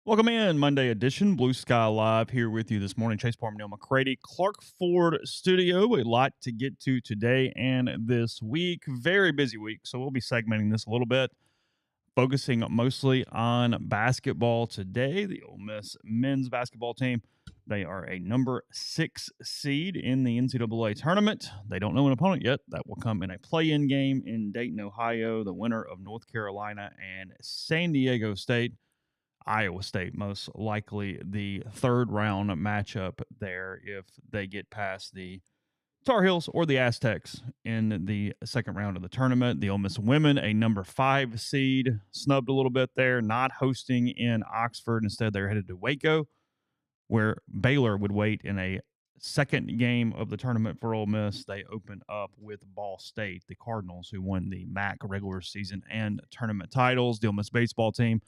Welcome in, Monday edition, Blue Sky Live here with you this morning. Chase Parham, Neal, McCready, Clark Ford Studio. A lot to get to today and this week. Very busy week, so we'll be segmenting this a little bit, focusing mostly on basketball today. The Ole Miss men's basketball team, they are a number 6 seed in the NCAA tournament. They don't know an opponent yet. That will come in a play-in game in Dayton, Ohio. The winner of North Carolina and San Diego State. Iowa State, most likely the third round matchup there if they get past the Tar Heels or the Aztecs in the second round of the tournament. The Ole Miss women, a number 5 seed, snubbed a little bit there, not hosting in Oxford. Instead, they're headed to Waco, where Baylor would wait in a second game of the tournament for Ole Miss. They open up with Ball State, the Cardinals, who won the MAC regular season and tournament titles. The Ole Miss baseball team,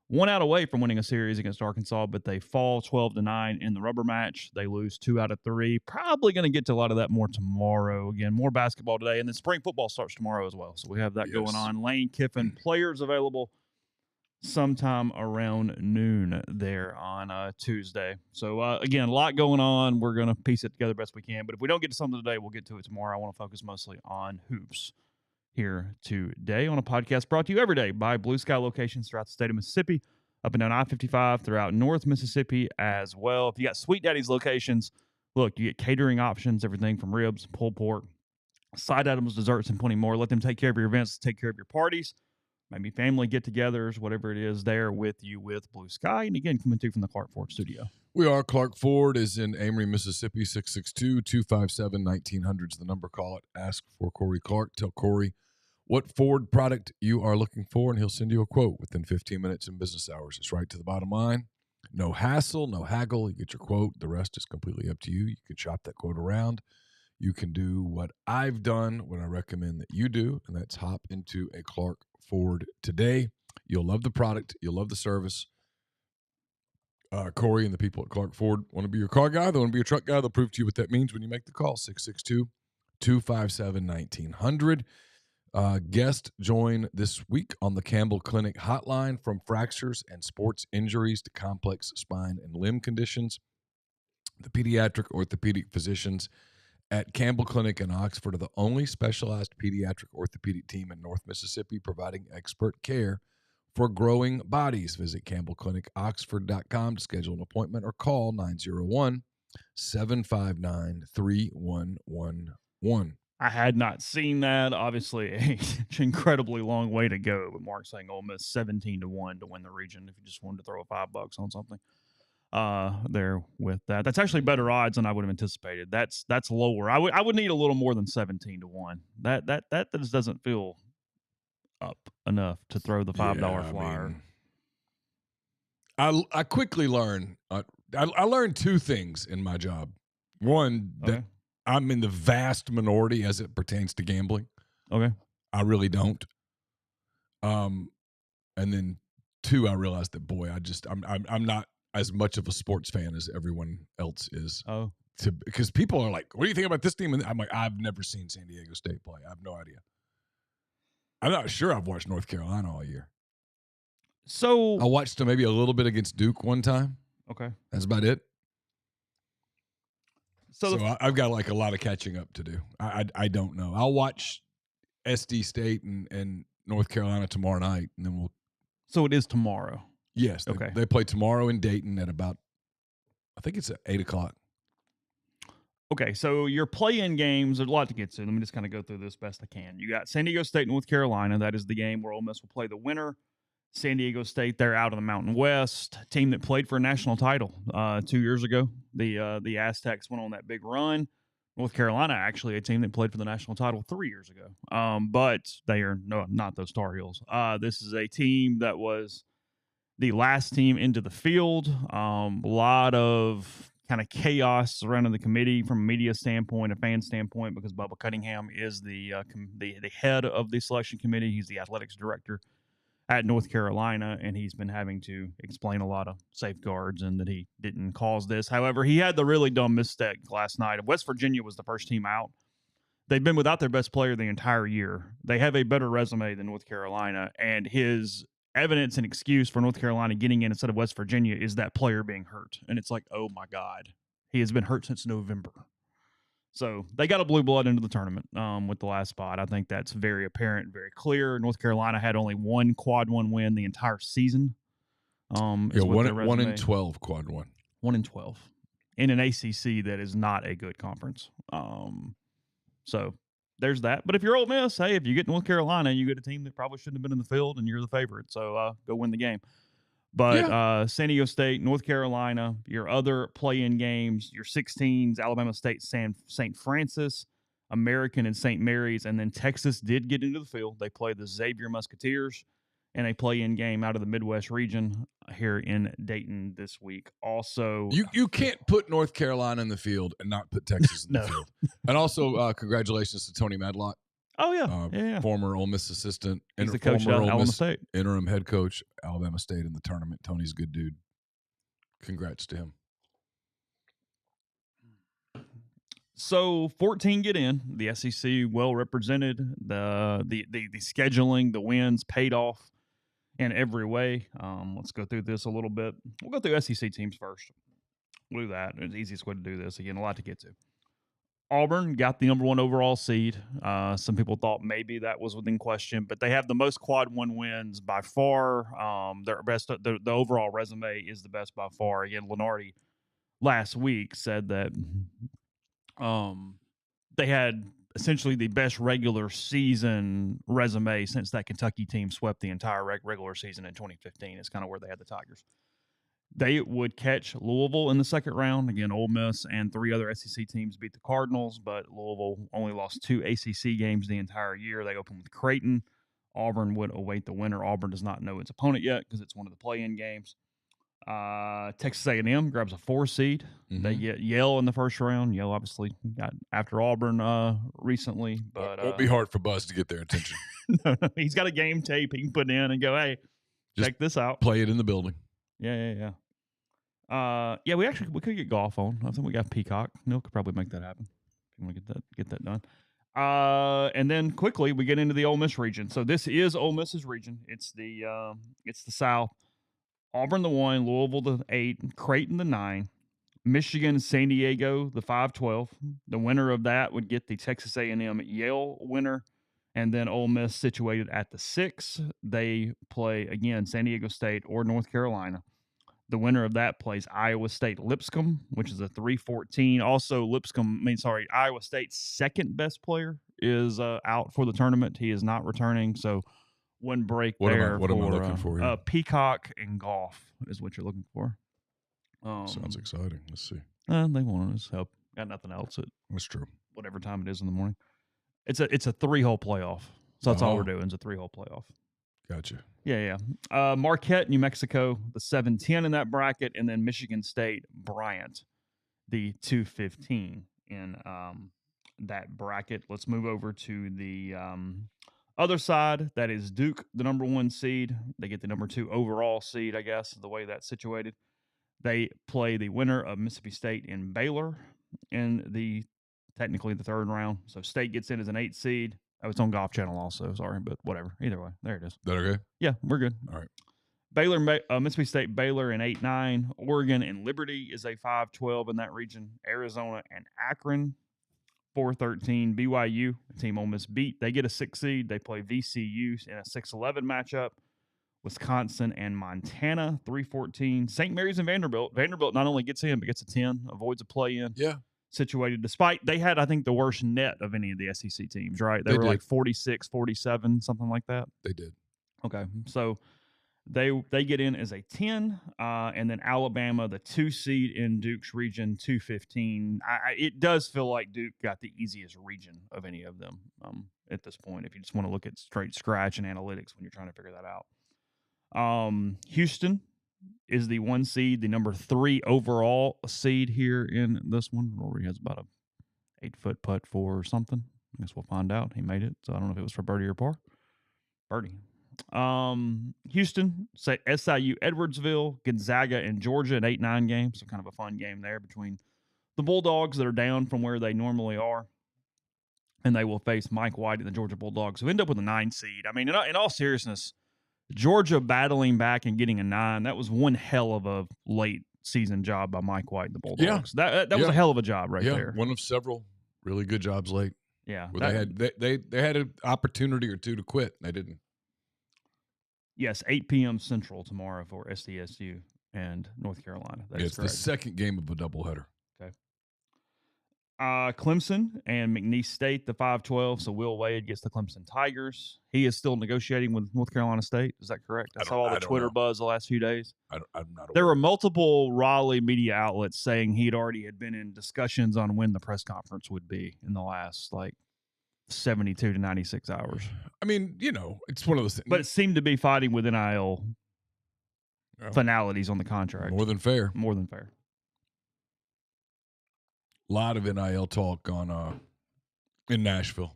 1 out away from winning a series against Arkansas, but they fall 12-9 in the rubber match. They lose 2 out of 3. Probably going to get to a lot of that more tomorrow. Again, more basketball today, and then spring football starts tomorrow as well. So we have that going on. Lane Kiffin, players available sometime around noon there on Tuesday. So, again, a lot going on. We're going to piece it together best we can. But if we don't get to something today, we'll get to it tomorrow. I want to focus mostly on hoops here today on a podcast brought to you every day by Blue Sky locations throughout the state of Mississippi, up and down I-55, throughout North Mississippi as well. If you got Sweet Daddy's locations, look, you get catering options, everything from ribs, pulled pork, side items, desserts, and plenty more. Let them take care of your events, take care of your parties, maybe family get-togethers, whatever it is there with you with Blue Sky. And again, coming to you from the Clark Ford Studio. We are. Clark Ford is in Amory, Mississippi, 662-257-1900 is the number. Call it. Ask for Corey Clark. Tell Corey what Ford product you are looking for, and he'll send you a quote within 15 minutes in business hours. It's right to the bottom line. No hassle, no haggle. You get your quote. The rest is completely up to you. You can shop that quote around. You can do what I've done, what I recommend that you do, and that's hop into a Clark Ford today. You'll love the product. You'll love the service. Corey and the people at Clark Ford want to be your car guy. They want to be your truck guy. They'll prove to you what that means when you make the call, 662-257-1900. Guest join this week on the Campbell Clinic hotline. From fractures and sports injuries to complex spine and limb conditions, the pediatric orthopedic physicians at Campbell Clinic in Oxford are the only specialized pediatric orthopedic team in North Mississippi providing expert care for growing bodies. Visit campbellclinicoxford.com to schedule an appointment or call 901-759-3111. I had not seen that. Obviously, an incredibly long way to go. But Mark's saying Ole Miss 17-1 to win the region. If you just wanted to throw $5 on something, there with that, that's actually better odds than I would have anticipated. That's lower. I would need a little more than 17-1. That just doesn't feel up enough to throw the $5 flyer. I quickly learned. I learned two things in my job. One, that I'm in the vast minority as it pertains to gambling. Okay. I really don't. And then two, I realized that, boy, I'm not as much of a sports fan as everyone else is. Oh. Because people are like, what do you think about this team? And I'm like, I've never seen San Diego State play. I have no idea. I'm not sure I've watched North Carolina all year. So I watched maybe a little bit against Duke one time. Okay. That's about it. So I've got like a lot of catching up to do. I don't know. I'll watch SD State and North Carolina tomorrow night, and then we'll. So it is tomorrow. Yes. Okay. They play tomorrow in Dayton at about, I think it's at 8:00. Okay, so your play-in games, there's a lot to get to. Let me just kind of go through this best I can. You got San Diego State, North Carolina. That is the game where Ole Miss will play the winner. San Diego State, they're out of the Mountain West, team that played for a national title 2 years ago. The Aztecs went on that big run. North Carolina, actually, a team that played for the national title 3 years ago. But they are not those Tar Heels. This is a team that was the last team into the field. A lot of kind of chaos surrounding the committee from a media standpoint, a fan standpoint, because Bubba Cunningham is the head of the selection committee. He's the athletics director at North Carolina, and he's been having to explain a lot of safeguards and that he didn't cause this. However, he had the really dumb mistake last night. West Virginia was the first team out. They've been without their best player the entire year. They have a better resume than North Carolina, and his evidence and excuse for North Carolina getting in instead of West Virginia is that player being hurt. And it's like, oh my God, he has been hurt since November. So they got a blue blood into the tournament with the last spot. I think that's very apparent, very clear. North Carolina had only one quad one win the entire season. One in 12 quad one. 1 in 12 in an ACC that is not a good conference. So there's that. But if you're Ole Miss, hey, if you get North Carolina, you get a team that probably shouldn't have been in the field, and you're the favorite. So go win the game. But San Diego State, North Carolina, your other play-in games, your 16s, Alabama State, St. Francis, American, and St. Mary's, and then Texas did get into the field. They play the Xavier Musketeers in a play-in game out of the Midwest region here in Dayton this week. Also, you can't put North Carolina in the field and not put Texas in the field. And also, congratulations to Tony Madlock. Oh, yeah. Former Ole Miss assistant. He's the coach at Alabama State. Interim head coach, Alabama State in the tournament. Tony's a good dude. Congrats to him. So 14 get in. The SEC well represented. The scheduling, the wins paid off in every way. Let's go through this a little bit. We'll go through SEC teams first. We'll do that. It's the easiest way to do this. Again, a lot to get to. Auburn got the number 1 overall seed. Some people thought maybe that was within question, but they have the most quad one wins by far. Their best, the overall resume is the best by far. Again, Lenardi last week said that they had essentially the best regular season resume since that Kentucky team swept the entire regular season in 2015. It's kind of where they had the Tigers. They would catch Louisville in the second round. Again, Ole Miss and 3 other SEC teams beat the Cardinals, but Louisville only lost 2 ACC games the entire year. They opened with Creighton. Auburn would await the winner. Auburn does not know its opponent yet because it's one of the play-in games. Texas A&M grabs a 4 seed. Mm-hmm. They get Yale in the first round. Yale obviously got after Auburn recently. But won't be hard for Buzz to get their attention. No, he's got a game tape he can put in and go, hey, just check this out. Play it in the building. Yeah. We could get golf on. I think we got Peacock. Neal could probably make that happen if you want to get that done. And then quickly we get into the Ole Miss region. So this is Ole Miss's region. It's the South. Auburn the 1, Louisville the 8, Creighton the 9, Michigan, San Diego the 5-12. The winner of that would get the Texas A&M Yale winner, and then Ole Miss situated at the 6. They play again San Diego State or North Carolina. The winner of that plays Iowa State Lipscomb, which is a 3-14. Also, Iowa State's second best player is out for the tournament. He is not returning, so one break there. What am I looking for here? Peacock and golf is what you're looking for. Sounds exciting. Let's see. They want us help. Got nothing else. That's true. Whatever time it is in the morning. It's a 3-hole playoff. So that's all we're doing is a 3-hole playoff. Gotcha. Yeah. Marquette, New Mexico, the 7-10 in that bracket, and then Michigan State, Bryant, the 2-15 in that bracket. Let's move over to the other side. That is Duke, the number 1 seed. They get the number 2 overall seed, I guess, the way that's situated. They play the winner of Mississippi State and Baylor in technically the third round. So State gets in as an 8 seed. Oh, it's on Golf Channel also. Sorry, but whatever. Either way, there it is. That okay? Yeah, we're good. All right. Baylor, Mississippi State, Baylor in 8-9. Oregon and Liberty is a 5-12 in that region. Arizona and Akron, 4-13. BYU, the team Ole Miss beat. They get a 6 seed. They play VCU in a 6-11 matchup. Wisconsin and Montana, 3-14. St. Mary's and Vanderbilt. Vanderbilt not only gets in, but gets a 10, avoids a play-in. Yeah. Situated, despite they had, I think, the worst net of any of the SEC teams, right? They were did. Like 46, 47, something like that. They did. Okay. So they get in as a 10, and then Alabama, the 2 seed in Duke's region, 2-15. It does feel like Duke got the easiest region of any of them at this point, if you just want to look at straight scratch and analytics when you're trying to figure that out. Houston is the 1 seed, the number 3 overall seed here in this one. Rory has about a 8-foot putt for something. I guess we'll find out. He made it, so I don't know if it was for birdie or par. Birdie. Houston, SIU, Edwardsville, Gonzaga, and Georgia, an 8-9 game. So kind of a fun game there between the Bulldogs that are down from where they normally are, and they will face Mike White and the Georgia Bulldogs, who end up with a 9 seed. I mean, in all seriousness, Georgia battling back and getting a 9. That was one hell of a late season job by Mike White and the Bulldogs. That was a hell of a job right there. One of several really good jobs late. Yeah. Where they had an opportunity or two to quit. And they didn't. Yes, 8 p.m. Central tomorrow for SDSU and North Carolina. It's the second game of a doubleheader. Okay. Clemson and McNeese State, the 5-12. So Will Wade gets the Clemson Tigers. He is still negotiating with North Carolina State. Is that correct? I saw all the Twitter buzz the last few days. I'm not aware. There were multiple Raleigh media outlets saying he'd already had been in discussions on when the press conference would be in the last 72 to 96 hours. I mean, it's one of those things. But it seemed to be fighting with NIL finalities on the contract. More than fair. More than fair. A lot of NIL talk in Nashville.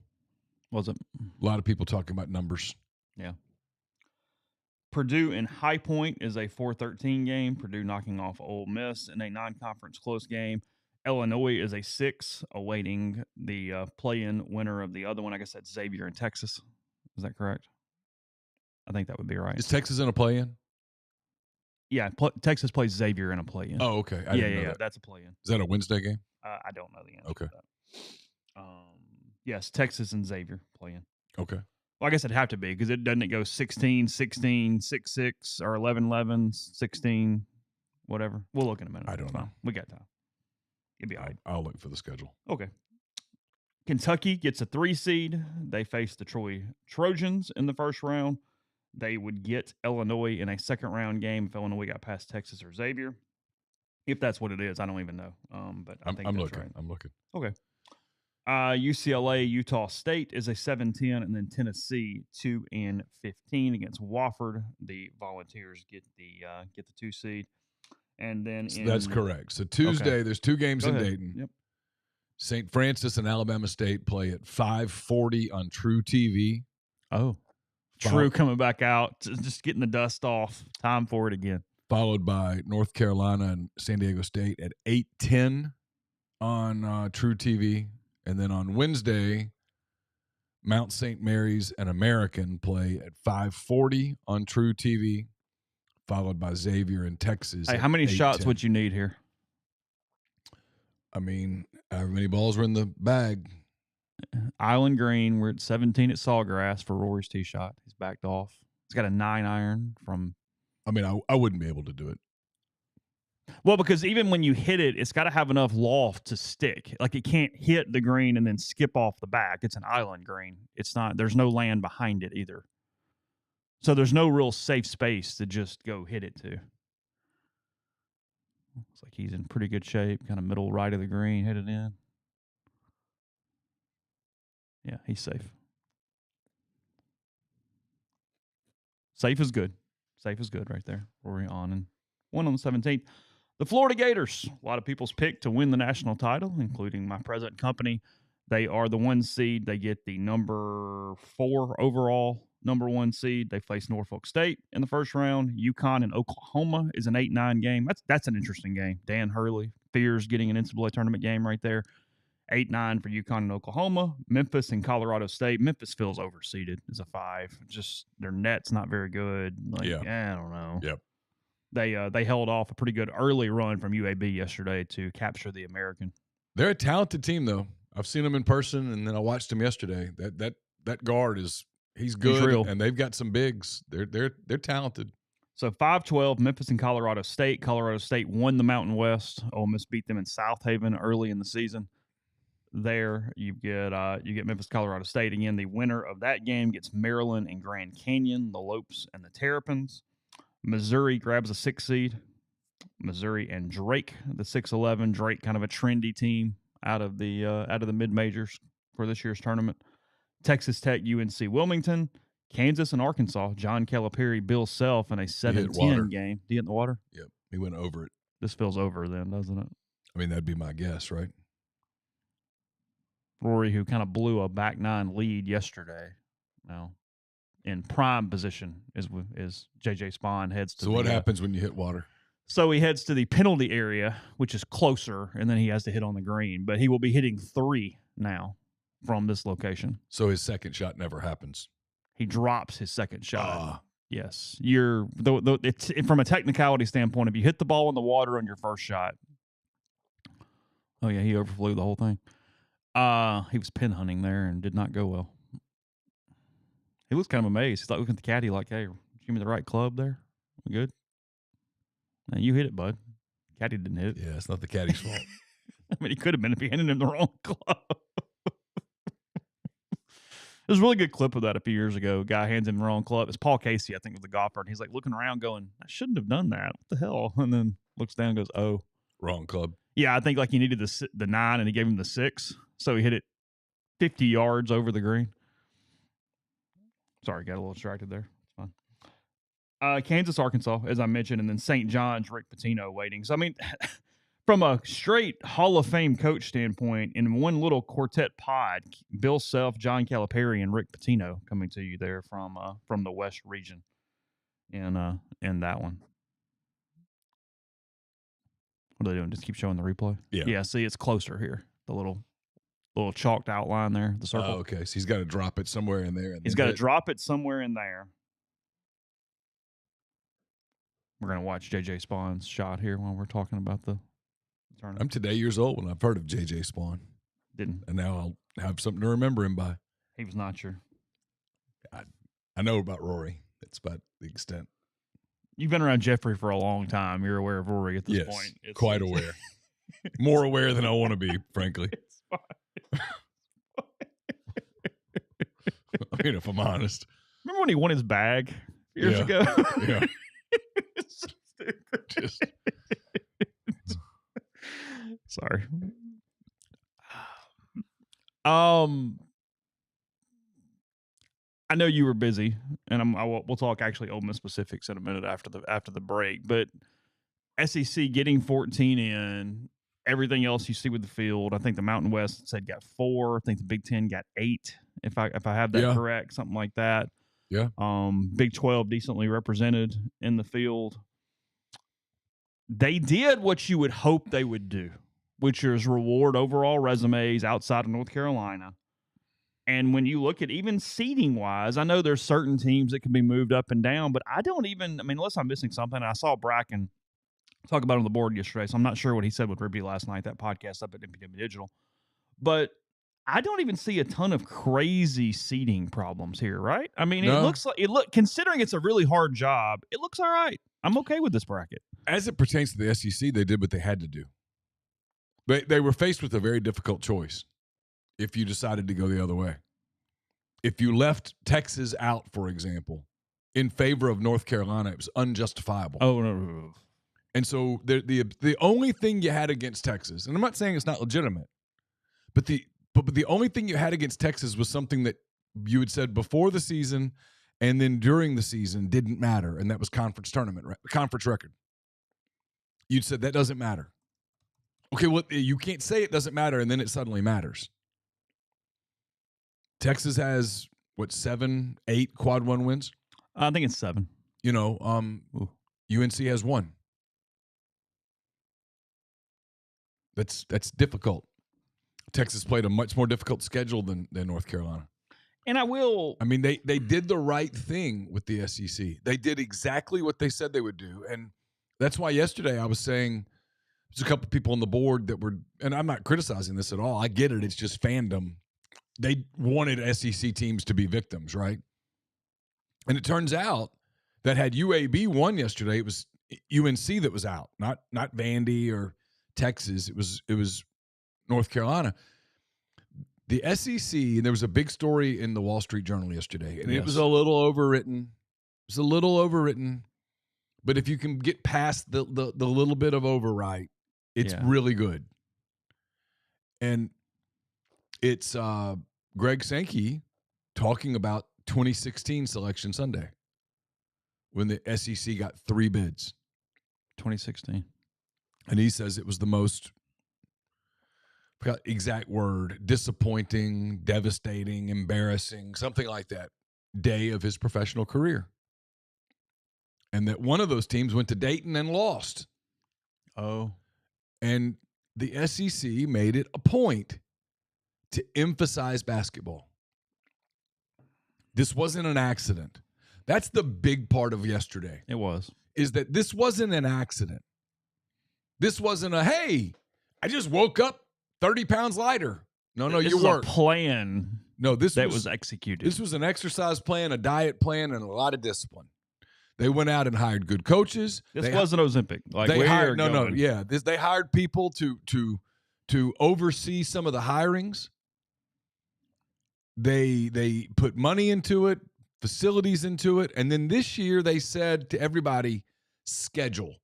Was it? A lot of people talking about numbers. Yeah. Purdue and High Point is a 4-13 game. Purdue knocking off Ole Miss in a non-conference close game. Illinois is a 6, awaiting the play-in winner of the other one. I guess that's Xavier in Texas. Is that correct? I think that would be right. Is Texas in a play-in? Yeah, Texas plays Xavier in a play-in. Oh, okay. Yeah, that's a play-in. Is that a Wednesday game? I don't know the answer to that. Yes, Texas and Xavier play-in. Okay. Well, I guess it'd have to be because it doesn't go 16, 16, 6-6, or 11, 11, 16, whatever. We'll look in a minute. I don't know. We got time. It'd be all right. I'll look for the schedule. Okay. Kentucky gets a 3 seed. They face the Troy Trojans in the first round. They would get Illinois in a second round game if Illinois got past Texas or Xavier. If that's what it is, I don't even know. But I think I'm that's looking. right. I'm looking. Okay. UCLA, Utah State is a 7-10, and then Tennessee 2-15 against Wofford. The Volunteers get the 2 seed, and then That's correct. So Tuesday, There's 2 games in Dayton. Yep. St. Francis and Alabama State play at 5:40 on True TV. Oh, True coming back out, just getting the dust off. Time for it again. Followed by North Carolina and San Diego State at 8:10 on True TV. And then on Wednesday, Mount St. Mary's and American play at 5:40 on True TV, followed by Xavier in Texas. Hey, how many shots would you need here? I mean, however many balls were in the bag. Island Green, we're at 17 at Sawgrass for Rory's tee shot. He's backed off. He's got a 9-iron from. I mean, I wouldn't be able to do it. Well, because even when you hit it, it's got to have enough loft to stick. Like it can't hit the green and then skip off the back. It's an island green. It's not. There's no land behind it either. So there's no real safe space to just go hit it to. Looks like he's in pretty good shape. Kind of middle right of the green, hit it in. Yeah, he's safe. Safe is good. Safe is good right there. Rory on and 1 on the 17th. The Florida Gators, a lot of people's pick to win the national title, including my present company. They are the 1 seed. They get the number 4 overall number 1 seed. They face Norfolk State in the first round. UConn and Oklahoma is an 8-9 game. That's an interesting game. Dan Hurley fears getting an NCAA tournament game right there. 8-9 for UConn and Oklahoma. Memphis and Colorado State. Memphis feels overseeded as a 5. Just their net's not very good. I don't know. Yep. They held off a pretty good early run from UAB yesterday to capture the American. They're a talented team, though. I've seen them in person, and then I watched them yesterday. That guard he's good, and they've got some bigs. They're talented. So 5-12, Memphis and Colorado State. Colorado State won the Mountain West. Ole Miss beat them in South Haven early in the season. There you get Memphis, Colorado State again. The winner of that game gets Maryland and Grand Canyon, the Lopes and the Terrapins. Missouri grabs a 6 seed. Missouri and Drake, the 6-11. Drake, kind of a trendy team out of the mid majors for this year's tournament. Texas Tech, UNC Wilmington, Kansas and Arkansas. John Calipari, Bill Self in a 7-10 game. Do you hit in the water? Yep, he went over it. This feels over then, doesn't it? I mean, that'd be my guess, right? Rory, who kind of blew a back 9 lead yesterday, now in prime position is JJ Spawn heads to. So what happens when you hit water? So he heads to the penalty area, which is closer, and then he has to hit on the green. But he will be hitting 3 now from this location. So his second shot never happens. He drops his second shot. Yes, it's from a technicality standpoint. If you hit the ball in the water on your first shot, oh yeah, he overflew the whole thing. He was pin hunting there and did not go well. He looks kind of amazed. He's like looking at the caddy, like, "Hey, give me the right club there. We good? Now you hit it, bud. Caddy didn't hit it. Yeah, it's not the caddy's fault. I mean, he could have been if he handed him the wrong club." There's a really good clip of that a few years ago. A guy hands him the wrong club. It's Paul Casey, I think, was the golfer, and he's like looking around, going, "I shouldn't have done that. What the hell?" And then looks down, and goes, "Oh, Wrong club. yeah." I think like he needed the 9, and he gave him the 6, so he hit it 50 yards over the green. Sorry, got a little distracted there. It's fine. Kansas, Arkansas, as I mentioned, and then St. John's, Rick Pitino waiting. So, I mean, from a straight Hall of Fame coach standpoint, in one little quartet pod, Bill Self, John Calipari, and Rick Pitino coming to you there from the West region in that one. What are they doing? Just keep showing the replay? Yeah, see, it's closer here. The little chalked outline there, the circle. Oh, okay. So he's got to drop it somewhere in there. He's got to drop it somewhere in there. We're going to watch J.J. Spawn's shot here while we're talking about the tournament. I'm today years old when I've heard of J.J. Spawn. Didn't. And now I'll have something to remember him by. He was not your. I know about Rory. That's about the extent. You've been around Jeffrey for a long time. You're aware of Rory at this point. Yes, quite aware. More aware than I want to be, frankly. It's fine. I mean, if I'm honest. Remember when he won his bag years ago? Yeah. It's so stupid. Sorry. I know you were busy, and we'll talk actually Ole Miss specifics in a minute after the break. But SEC getting 14 in, everything else you see with the field. I think the Mountain West said got 4. I think the Big Ten got 8. If I have that correct, something like that. Yeah. Big 12 decently represented in the field. They did what you would hope they would do, which is reward overall resumes outside of North Carolina. And when you look at even seeding wise, I know there's certain teams that can be moved up and down, but unless I'm missing something. I saw Bracken talk about it on the board yesterday, so I'm not sure what he said with Ruby last night, that podcast up at MPW Digital. But I don't even see a ton of crazy seeding problems here, right? I mean, No. Considering it's a really hard job, it looks all right. I'm okay with this bracket. As it pertains to the SEC, they did what they had to do. They were faced with a very difficult choice if you decided to go the other way. If you left Texas out, for example, in favor of North Carolina, it was unjustifiable. Oh, no. And so the only thing you had against Texas, and I'm not saying it's not legitimate, but the only thing you had against Texas was something that you had said before the season and then during the season didn't matter, and that was conference record. You'd said that doesn't matter. Okay, well, you can't say it doesn't matter, and then it suddenly matters. Texas has, 7, 8 quad 1 wins? I think it's 7. UNC has 1. That's difficult. Texas played a much more difficult schedule than North Carolina. And they did the right thing with the SEC. They did exactly what they said they would do. And that's why yesterday I was saying there's a couple people on the board that were, and I'm not criticizing this at all. I get it. It's just fandom. They wanted SEC teams to be victims, right? And it turns out that had UAB won yesterday, it was UNC that was out, not Vandy or Texas. It was North Carolina. The SEC, and there was a big story in the Wall Street Journal yesterday, and It was a little overwritten. But if you can get past the little bit of overwrite, it's really good. And it's Greg Sankey talking about 2016 Selection Sunday when the SEC got 3 bids. 2016. And he says it was the most, exact word, disappointing, devastating, embarrassing, something like that, day of his professional career. And that one of those teams went to Dayton and lost. Oh. And the SEC made it a point to emphasize basketball. This wasn't an accident. That's the big part of yesterday. It was. Is that this wasn't an accident. This wasn't a, hey, I just woke up 30 pounds lighter. No, This you is weren't. a plan No, this was executed. This was an exercise plan, a diet plan, and a lot of discipline. They went out and hired good coaches. This wasn't Ozempic. Like they hired going. yeah. They hired people to oversee some of the hirings. They put money into it, facilities into it, and then this year they said to everybody, schedule.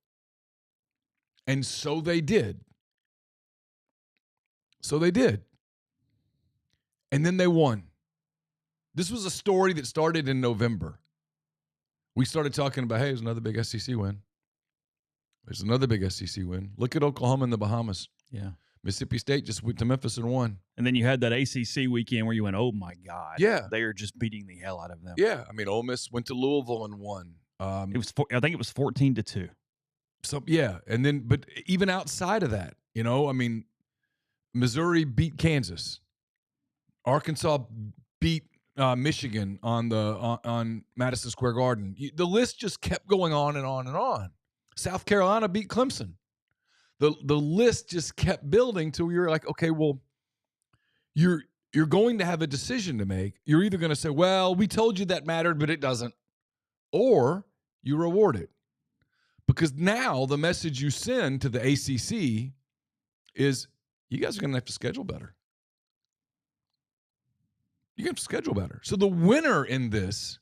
And so they did. And then they won. This was a story that started in November. We started talking about, hey, there's another big SEC win. There's another big SEC win. Look at Oklahoma and the Bahamas. Yeah. Mississippi State just went to Memphis and won. And then you had that ACC weekend where you went, oh, my God. Yeah. They are just beating the hell out of them. Yeah. I mean, Ole Miss went to Louisville and won. I think it was 14-2. So, yeah. And then, but even outside of that, I mean, Missouri beat Kansas. Arkansas beat Michigan on Madison Square Garden. The list just kept going on and on and on. South Carolina beat Clemson. The list just kept building till you're like, okay, well, you're going to have a decision to make. You're either going to say, well, we told you that mattered, but it doesn't, or you reward it. Because now the message you send to the ACC is you guys are going to have to schedule better. You have to schedule better. So the winner in this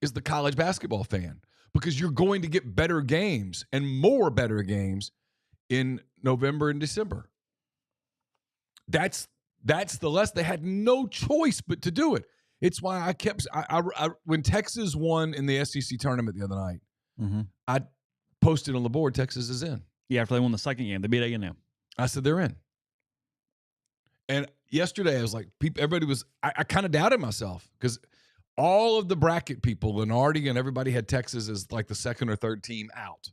is the college basketball fan, because you're going to get better games and more better games in November and December. That's the lesson. They had no choice but to do it. It's why I kept when Texas won in the SEC tournament the other night, I posted on the board, Texas is in. Yeah, after they won the second game, they beat A&M. I said they're in. And yesterday I was like, everybody was, I kind of doubted myself because all of the bracket people, Lenardi and everybody had Texas as like the second or third team out.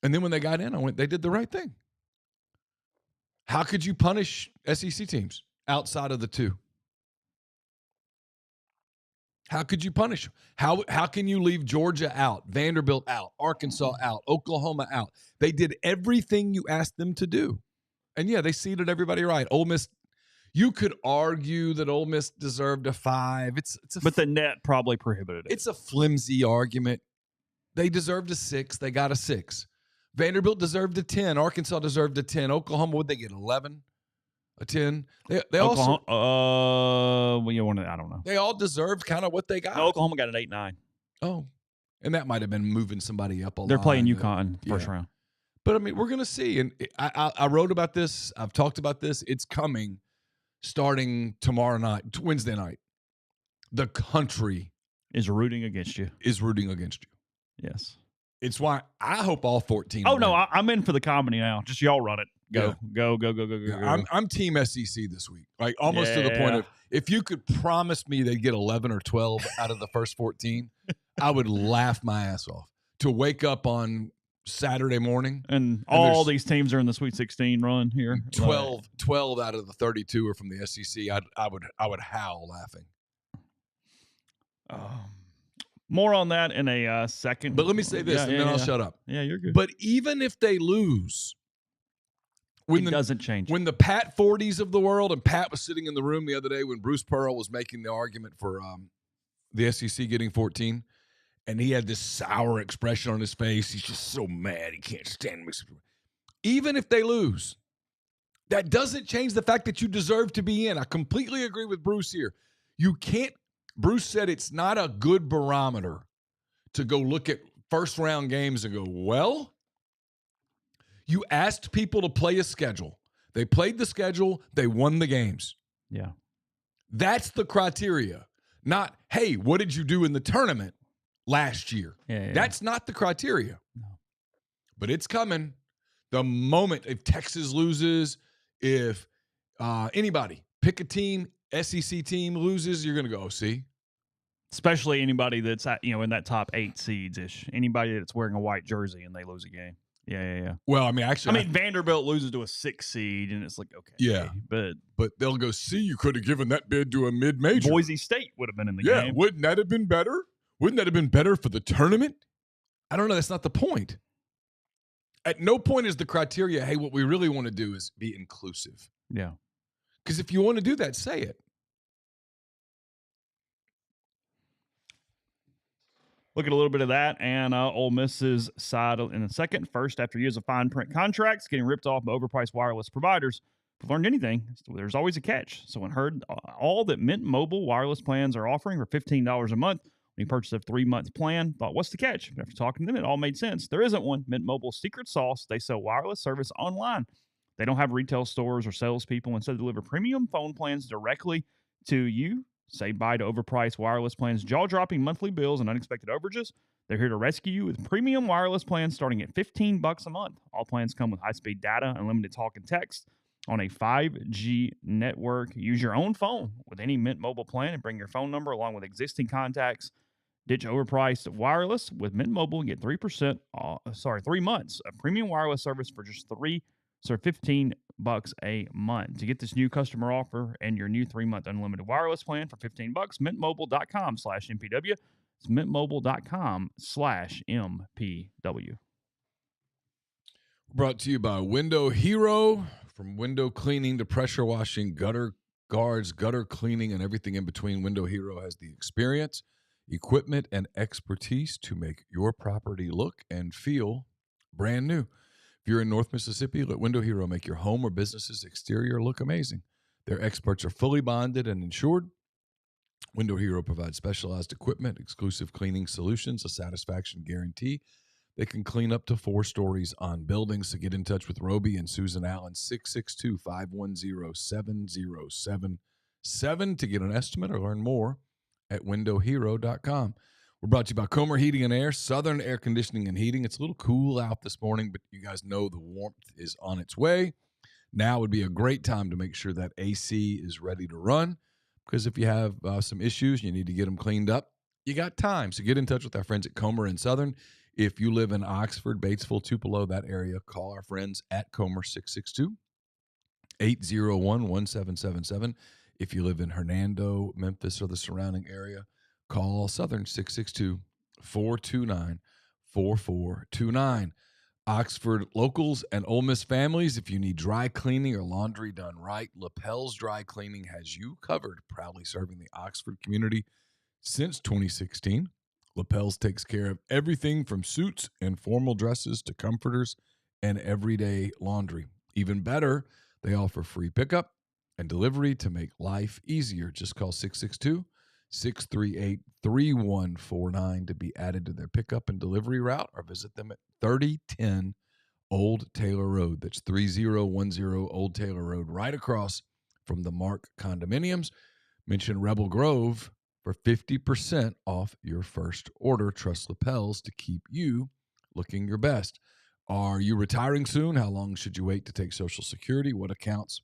And then when they got in, I went, they did the right thing. How could you punish SEC teams outside of the two? How could you punish them? How can you leave Georgia out, Vanderbilt out, Arkansas out, Oklahoma out? They did everything you asked them to do. And, yeah, they seeded everybody right. Ole Miss, you could argue that Ole Miss deserved a 5. But the net probably prohibited it. It's a flimsy argument. They deserved a 6. They got a 6. Vanderbilt deserved a 10. Arkansas deserved a 10. Oklahoma, would they get 11? A 10? They Oklahoma, I don't know. They all deserved kind of what they got. No, Oklahoma got an 8-9. Oh, and that might have been moving somebody up a lot. They're playing UConn first round. But, I mean, we're going to see. And I wrote about this. I've talked about this. It's coming starting tomorrow night, Wednesday night. The country is rooting against you. Yes. It's why I hope all 14. Oh, no, I'm in for the comedy now. Just y'all run it. Go. Yeah, I'm Team SEC this week. Like almost to the point of, if you could promise me they'd get 11 or 12 out of the first 14, I would laugh my ass off. To wake up on Saturday morning and all these teams are in the Sweet 16 run here. 12 out of the 32 are from the SEC. I would howl laughing. More on that in a second. But let me say this, and then I'll shut up. Yeah, you're good. But even if they lose, it doesn't change. When the Pat 40s of the world, and Pat was sitting in the room the other day when Bruce Pearl was making the argument for the SEC getting 14, and he had this sour expression on his face. He's just so mad. He can't stand me. Even if they lose, that doesn't change the fact that you deserve to be in. I completely agree with Bruce here. You can't. Bruce said it's not a good barometer to go look at first-round games and go, well, you asked people to play a schedule. They played the schedule. They won the games. Yeah. That's the criteria. Not, hey, what did you do in the tournament last year? Yeah. That's not the criteria. No. But it's coming. The moment, if Texas loses, if anybody, pick a team, SEC team loses, you're going to go, see? Especially anybody that's in that top 8 seeds-ish. Anybody that's wearing a white jersey and they lose a game. Yeah. Well, I mean, actually, Vanderbilt loses to a 6 seed, and it's like, okay. Yeah. But they'll go, see, you could have given that bid to a mid-major. Boise State would have been in the Yeah, game. wouldn't that have been better? Wouldn't that have been better for the tournament? I don't know. That's not the point. At no point is the criteria, hey, what we really want to do is be inclusive. Yeah. Because if you want to do that, say it. Look at a little bit of that, and Ole Miss's side in a second. First, after years of fine print contracts getting ripped off by overpriced wireless providers, if we've learned anything, there's always a catch. So when heard all that Mint Mobile wireless plans are offering for $15 a month when you purchase a 3-month plan, thought, what's the catch? But after talking to them, it all made sense. There isn't one. Mint Mobile's secret sauce, they sell wireless service online. They don't have retail stores or salespeople. Instead, they deliver premium phone plans directly to you. Say bye to overpriced wireless plans, jaw-dropping monthly bills, and unexpected overages. They're here to rescue you with premium wireless plans starting at $15 a month. All plans come with high-speed data, unlimited talk and text on a 5G network. Use your own phone with any Mint Mobile plan and bring your phone number along with existing contacts. Ditch overpriced wireless with Mint Mobile and get 3 months of premium wireless service for just $15 a month. To get this new customer offer and your new 3-month unlimited wireless plan for $15, mintmobile.com/MPW. It's mintmobile.com/MPW. Brought to you by Window Hero. From window cleaning to pressure washing, gutter guards, gutter cleaning, and everything in between, Window Hero has the experience, equipment, and expertise to make your property look and feel brand new. If you're in North Mississippi, let Window Hero make your home or business's exterior look amazing. Their experts are fully bonded and insured. Window Hero provides specialized equipment, exclusive cleaning solutions, a satisfaction guarantee. They can clean up to 4 stories on buildings. So get in touch with Roby and Susan Allen, 662-510-7077 to get an estimate or learn more at windowhero.com. We're brought to you by Comer Heating and Air, Southern Air Conditioning and Heating. It's a little cool out this morning, but you guys know the warmth is on its way. Now would be a great time to make sure that AC is ready to run, because if you have some issues, you need to get them cleaned up, you got time. So get in touch with our friends at Comer and Southern. If you live in Oxford, Batesville, Tupelo, that area, call our friends at Comer, 662-801-1777. If you live in Hernando, Memphis, or the surrounding area, call Southern, 662-429-4429. Oxford locals and Ole Miss families, if you need dry cleaning or laundry done right, Lapel's Dry Cleaning has you covered, proudly serving the Oxford community since 2016. Lapel's takes care of everything from suits and formal dresses to comforters and everyday laundry. Even better, they offer free pickup and delivery to make life easier. Just call 662-638-3149 to be added to their pickup and delivery route, or visit them at 3010 Old Taylor Road. That's 3010 Old Taylor Road, right across from the Mark Condominiums. Mention Rebel Grove for 50% off your first order. Trust Lapels to keep you looking your best. Are you retiring soon? How long should you wait to take Social Security? What accounts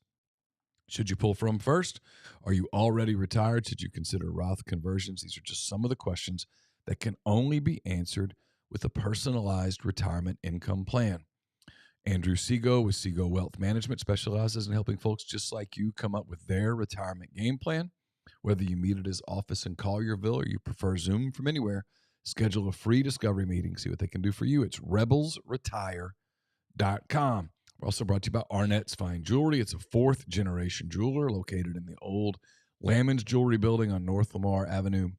should you pull from first? Are you already retired? Should you consider Roth conversions? These are just some of the questions that can only be answered with a personalized retirement income plan. Andrew Seago with Seago Wealth Management specializes in helping folks just like you come up with their retirement game plan. Whether you meet at his office in Collierville or you prefer Zoom from anywhere, schedule a free discovery meeting. See what they can do for you. It's rebelsretire.com. We're also brought to you by Arnett's Fine Jewelry. It's a 4th-generation jeweler located in the old Lamons Jewelry Building on North Lamar Avenue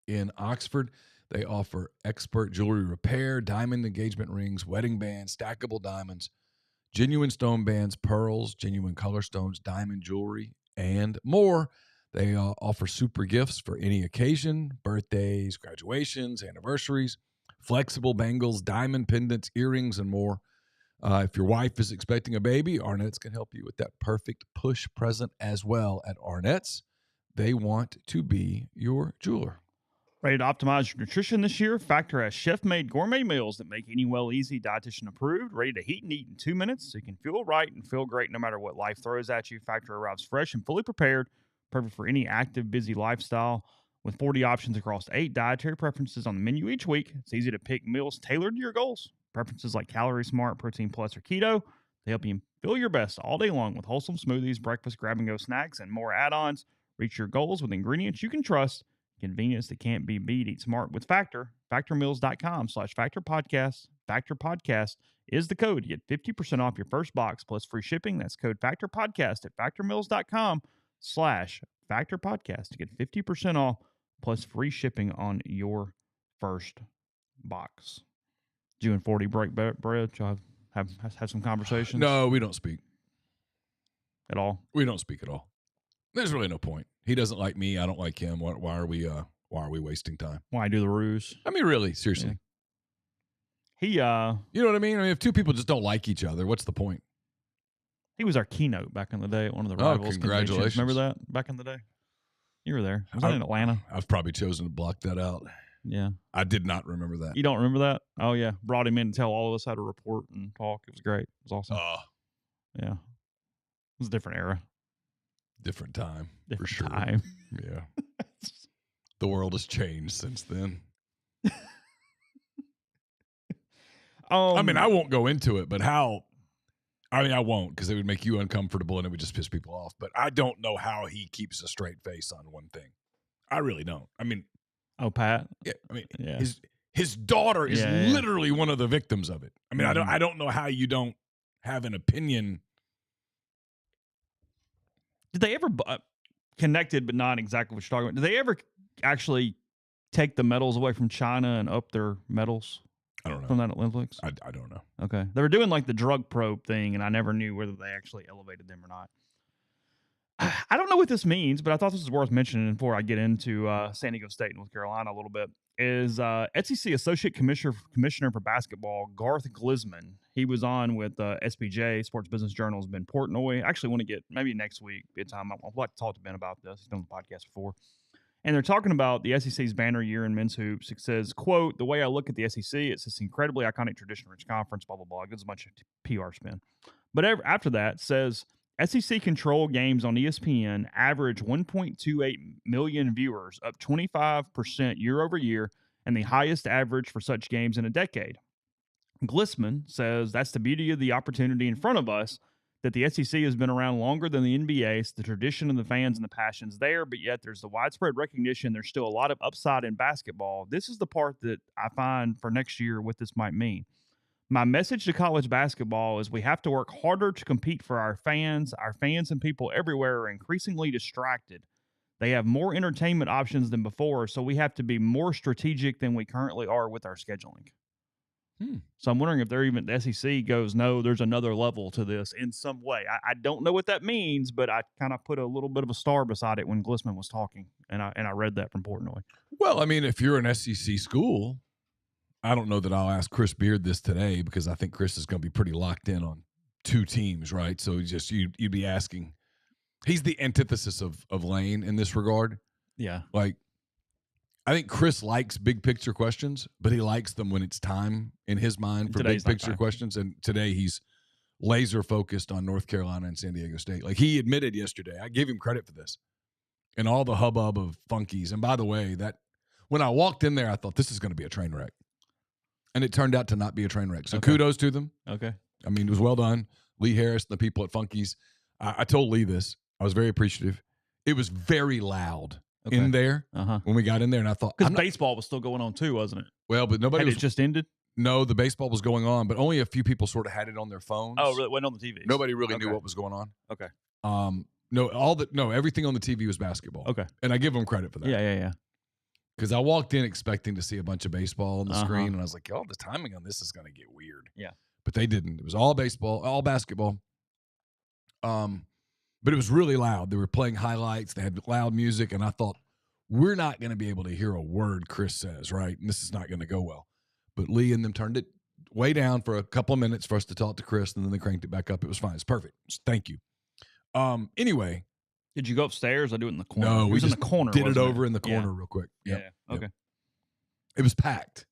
in Oxford. They offer expert jewelry repair, diamond engagement rings, wedding bands, stackable diamonds, genuine stone bands, pearls, genuine color stones, diamond jewelry, and more. They offer super gifts for any occasion, birthdays, graduations, anniversaries, flexible bangles, diamond pendants, earrings, and more. If your wife is expecting a baby, Arnett's can help you with that perfect push present as well. At Arnett's, they want to be your jeweler. Ready to optimize your nutrition this year? Factor has chef-made gourmet meals that make eating well easy, dietitian approved, ready to heat and eat in 2 minutes so you can feel right and feel great no matter what life throws at you. Factor arrives fresh and fully prepared, perfect for any active, busy lifestyle. With 40 options across 8 dietary preferences on the menu each week, it's easy to pick meals tailored to your goals. Preferences like Calorie Smart, Protein Plus, or Keto, they help you feel your best all day long with wholesome smoothies, breakfast grab-and-go snacks, and more add-ons. Reach your goals with ingredients you can trust. Convenience that can't be beat. Eat smart with Factor. FactorMeals.com/FactorPodcast. Factor Podcast is the code. You get 50% off your first box plus free shipping. That's code FactorPodcast at FactorMeals.com/FactorPodcast to get 50% off plus free shipping on your first box. Did you and 40 break bread? Y'all have some conversations? No, we don't speak at all. We don't speak at all. There's really no point. He doesn't like me. I don't like him. Why are we wasting time? Why do the ruse? I mean, really, seriously. Yeah. He you know what I mean? I mean, if two people just don't like each other, what's the point? He was our keynote back in the day at one of the Rivals. Congratulations. Remember that back in the day? You were there. Was that in Atlanta? I've probably chosen to block that out. Yeah. I did not remember that. You don't remember that? Oh, yeah. Brought him in to tell all of us how to report and talk. It was great. It was awesome. Yeah. It was a different era. Different time, different for sure. Time. Yeah. The world has changed since then. I mean, I won't go into it, but I won't because it would make you uncomfortable and it would just piss people off. But I don't know how he keeps a straight face on one thing. I really don't. I mean, Pat. Yeah, I mean, yeah. his daughter is literally one of the victims of it. I mean, I don't know how you don't have an opinion. Did they ever connected, but not exactly what you're talking about? Did they ever actually take the medals away from China and up their medals? I don't know. From that Olympics? I don't know. Okay. They were doing like the drug probe thing, and I never knew whether they actually elevated them or not. I don't know what this means, but I thought this was worth mentioning before I get into San Diego State and North Carolina a little bit. Is SEC Associate Commissioner for Basketball Garth Glisman. He was on with SBJ, Sports Business Journal's Ben Portnoy. I actually want to get, maybe next week, I'd like to talk to Ben about this. He's done the podcast before. And they're talking about the SEC's banner year in men's hoops. It says, quote, "The way I look at the SEC, it's this incredibly iconic tradition-rich conference, blah, blah, blah." It gives a bunch of PR spin. But after that, it says, SEC control games on ESPN average 1.28 million viewers, up 25% year over year, and the highest average for such games in a decade. Glisman says that's the beauty of the opportunity in front of us, that the SEC has been around longer than the NBA. It's the tradition of the fans and the passion's there, but yet there's the widespread recognition there's still a lot of upside in basketball. This is the part that I find for next year what this might mean. My message to college basketball is we have to work harder to compete for our fans. Our fans and people everywhere are increasingly distracted. They have more entertainment options than before, so we have to be more strategic than we currently are with our scheduling. So I'm wondering if the SEC goes, no, there's another level to this in some way. I don't know what that means, but I kind of put a little bit of a star beside it when Glisman was talking, and I read that from Portnoy. Well, I mean, if you're an SEC school, I don't know that I'll ask Chris Beard this today because I think Chris is going to be pretty locked in on two teams, right? So you'd be asking. He's the antithesis of Lane in this regard. Yeah. Like, I think Chris likes big picture questions, but he likes them when it's time in his mind for big picture questions. And today he's laser focused on North Carolina and San Diego State. Like he admitted yesterday, I gave him credit for this, and all the hubbub of Funkies. And by the way, that when I walked in there, I thought this is going to be a train wreck, and it turned out to not be a train wreck. So kudos to them. Okay. I mean, it was well done. Lee Harris, the people at Funkies. I told Lee this. I was very appreciative. It was very loud. In there when we got in there, and I thought because baseball was still going on too, wasn't it? Well, but nobody was it just ended. No, the baseball was going on, but only a few people sort of had it on their phones. Oh, really? It went on the TV. Nobody really knew what was going on. Okay. Everything on the TV was basketball. Okay, and I give them credit for that. Yeah. Because I walked in expecting to see a bunch of baseball on the screen, and I was like, "Oh, the timing on this is going to get weird." Yeah, but they didn't. It was all baseball, all basketball. But it was really loud. They were playing highlights. They had loud music, and I thought, we're not going to be able to hear a word Chris says, right? And this is not going to go well. But Lee and them turned it way down for a couple of minutes for us to talk to Chris, and then they cranked it back up. It was fine. It's perfect. Thank you. Anyway. Did you go upstairs or do it in the corner? No, we was just in the corner. Did it over in the corner real quick. Yep. Yeah. Okay. It was packed.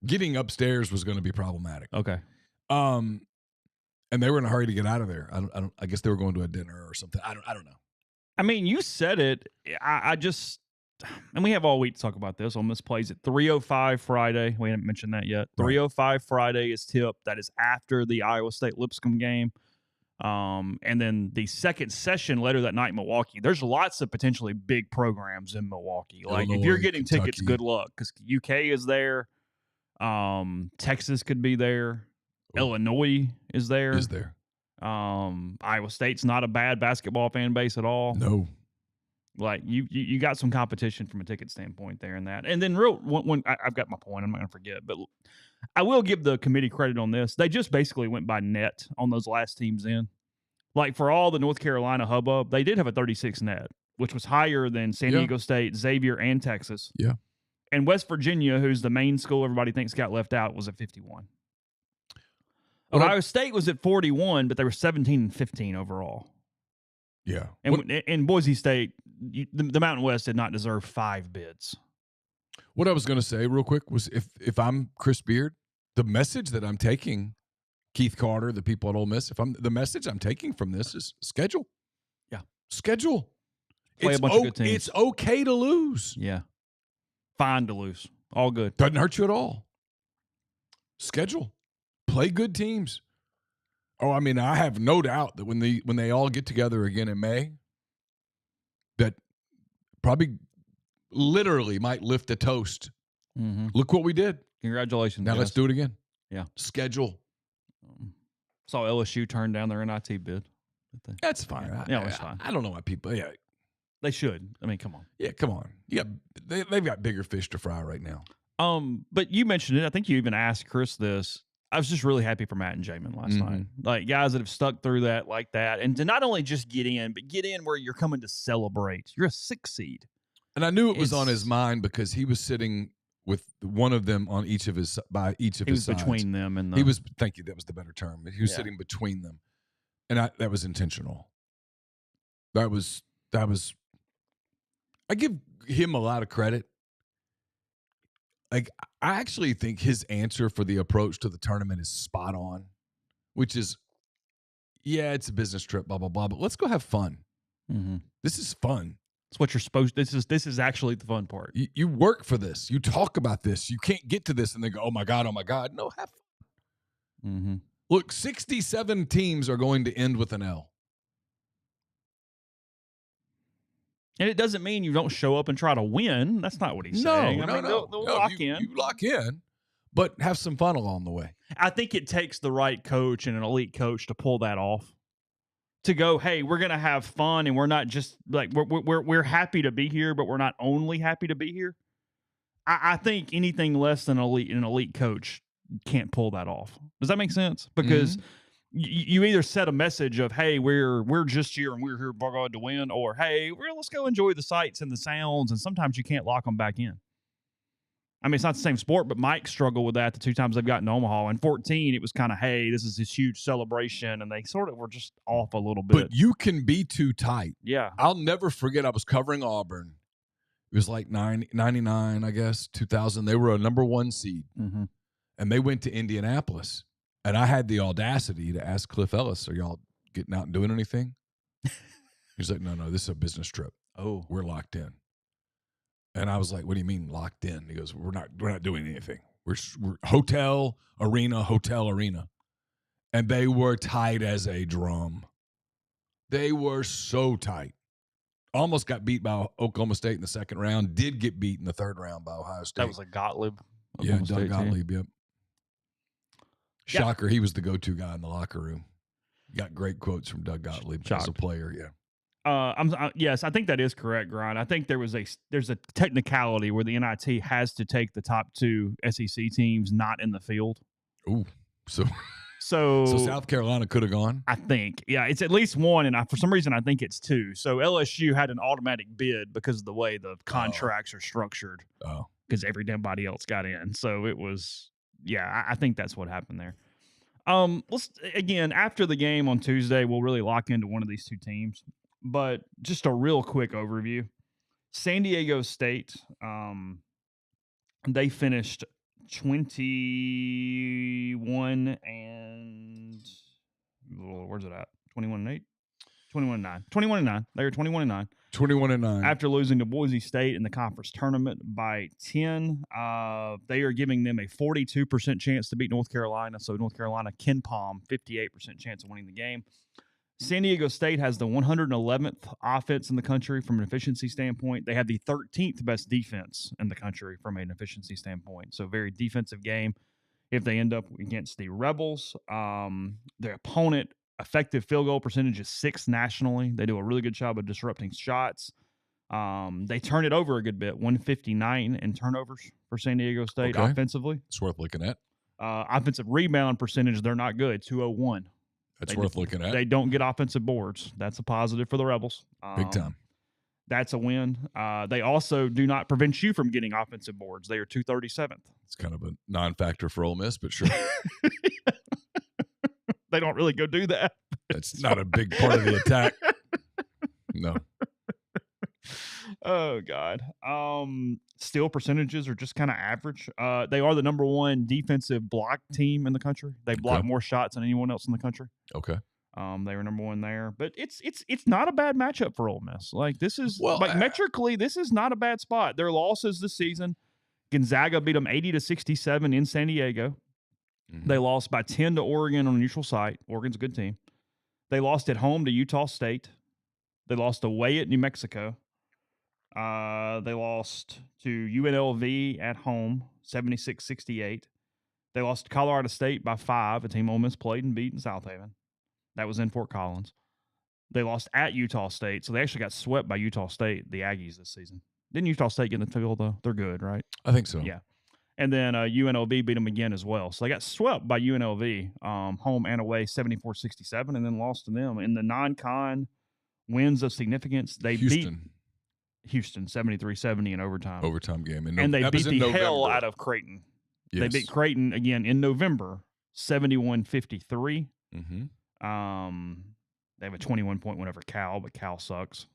Getting upstairs was going to be problematic. Okay. And they were in a hurry to get out of there. I guess they were going to a dinner or something. I don't know. I mean, you said it. I just and we have all week to talk about this. Ole Miss plays at 3:05 Friday. We haven't mentioned that yet. 3:05 Friday is tip. That is after the Iowa State Lipscomb game. And then the second session later that night in Milwaukee. There's lots of potentially big programs in Milwaukee. Like if you're getting tickets, good luck, because UK is there. Texas could be there. Ooh. Illinois is there. Iowa State's not a bad basketball fan base at all. No. Like you got some competition from a ticket standpoint there and that. And then I've got my point. I'm not going to forget, but I will give the committee credit on this. They just basically went by net on those last teams in. Like for all the North Carolina hubbub, they did have a 36 net, which was higher than San Diego State, Xavier, and Texas. Yeah. And West Virginia, who's the main school everybody thinks got left out, was at 51. Ohio State was at 41, but they were 17-15 overall. Yeah. And Boise State, the Mountain West did not deserve 5 bids. What I was going to say real quick was if I'm Chris Beard, the message that I'm taking, Keith Carter, the people at Ole Miss, the message I'm taking from this is schedule. Yeah. Schedule. Play a bunch of good teams. It's okay to lose. Yeah. Fine to lose. All good. Doesn't hurt you at all. Schedule. Play good teams. Oh, I mean, I have no doubt that when they all get together again in May, that probably literally might lift a toast. Mm-hmm. Look what we did. Congratulations. Now let's do it again. Yeah. Schedule. Saw LSU turn down their NIT bid. That's fine. It's fine. I don't know why people. Yeah. They should. I mean, come on. Yeah, come on. Yeah, they've got bigger fish to fry right now. But you mentioned it. I think you even asked Chris this. I was just really happy for Matt and Jamin last night. Like guys that have stuck through that like that, and to not only just get in, but get in where you're coming to celebrate. You're a 6 seed. And I knew it was on his mind because he was sitting with one of them on each of his sides. He was between them and he was. Thank you. That was the better term. He was sitting between them, and that was intentional. That was. I give him a lot of credit. Like I actually think his answer for the approach to the tournament is spot on, which is, yeah, it's a business trip, blah blah blah, but let's go have fun. Mm-hmm. This is fun. It's what you're supposed. This is actually the fun part. You work for this. You talk about this. You can't get to this and then go, oh my god. No, have fun. Mm-hmm. Look, 67 teams are going to end with an L. And it doesn't mean you don't show up and try to win. That's not what he's saying. No. They'll lock in. You lock in, but have some fun along the way. I think it takes the right coach and an elite coach to pull that off. To go, hey, we're gonna have fun, and we're not just like we're happy to be here, but we're not only happy to be here. I think anything less than an elite coach can't pull that off. Does that make sense? Because you either set a message of, hey, we're just here and we're here for God to win, or hey, let's go enjoy the sights and the sounds, and sometimes you can't lock them back in. I mean, it's not the same sport, but Mike struggled with that the 2 times they've gotten to Omaha. In 2014, it was kind of, hey, this is this huge celebration, and they sort of were just off a little bit. But you can be too tight. Yeah. I'll never forget, I was covering Auburn. It was like 99, I guess, 2000. They were a number 1 seed, and they went to Indianapolis. And I had the audacity to ask Cliff Ellis, are y'all getting out and doing anything? He's like, no, this is a business trip. Oh. We're locked in. And I was like, what do you mean locked in? He goes, we're not doing anything. We're hotel, arena. And they were tight as a drum. They were so tight. Almost got beat by Oklahoma State in the second round. Did get beat in the third round by Ohio State. That was a Gottlieb. Yeah, Doug Gottlieb, yep. Shocker, he was the go-to guy in the locker room. Got great quotes from Doug Gottlieb as a player, yeah. Yes, I think that is correct, Grind. I think there's a technicality where the NIT has to take the top 2 SEC teams not in the field. Ooh, so South Carolina could have gone? I think. Yeah, it's at least 1, and for some reason I think it's 2. So LSU had an automatic bid because of the way the contracts are structured. Oh. Because everybody else got in. So it was... Yeah, I think that's what happened there. Let's again, after the game on Tuesday, we'll really lock into one of these 2 teams. But just a real quick overview. San Diego State, they finished 21 and where's it at? 21-8? 21-9. 21-9. They were 21-9. 21-9. After losing to Boise State in the conference tournament by 10, they are giving them a 42% chance to beat North Carolina. So North Carolina can palm 58% chance of winning the game. San Diego State has the 111th offense in the country from an efficiency standpoint. They have the 13th best defense in the country from an efficiency standpoint. So very defensive game. If they end up against the Rebels, their opponent effective field goal percentage is 6th nationally. They do a really good job of disrupting shots. They turn it over a good bit, 159 in turnovers for San Diego State offensively. It's worth looking at. Offensive rebound percentage, they're not good, 201. That's worth looking at. They don't get offensive boards. That's a positive for the Rebels. Big time. That's a win. They also do not prevent you from getting offensive boards. They are 237th. It's kind of a non-factor for Ole Miss, but sure. They don't really go do that. That's not a big part of the attack. No. Oh, God. Steal percentages are just kind of average. They are the number one defensive block team in the country. They block more shots than anyone else in the country. Okay. They were number one there. But it's not a bad matchup for Ole Miss. Like, this is, metrically, this is not a bad spot. Their losses this season, Gonzaga beat them 80-67 in San Diego. Mm-hmm. They lost by 10 to Oregon on a neutral site. Oregon's a good team. They lost at home to Utah State. They lost away at New Mexico. They lost to UNLV at home, 76-68. They lost to Colorado State by 5, a team Ole Miss played and beat in South Haven. That was in Fort Collins. They lost at Utah State, so they actually got swept by Utah State, the Aggies, this season. Didn't Utah State get in the field, though? They're good, right? I think so. Yeah. And then UNLV beat them again as well. So they got swept by UNLV, home and away, 74-67, and then lost to them. In the non-con wins of significance, they beat Houston 73-70 in overtime. Overtime game. And they beat the hell out of Creighton. Yes. They beat Creighton again in November, 71-53. Mm-hmm. They have a 21-point win over Cal, but Cal sucks.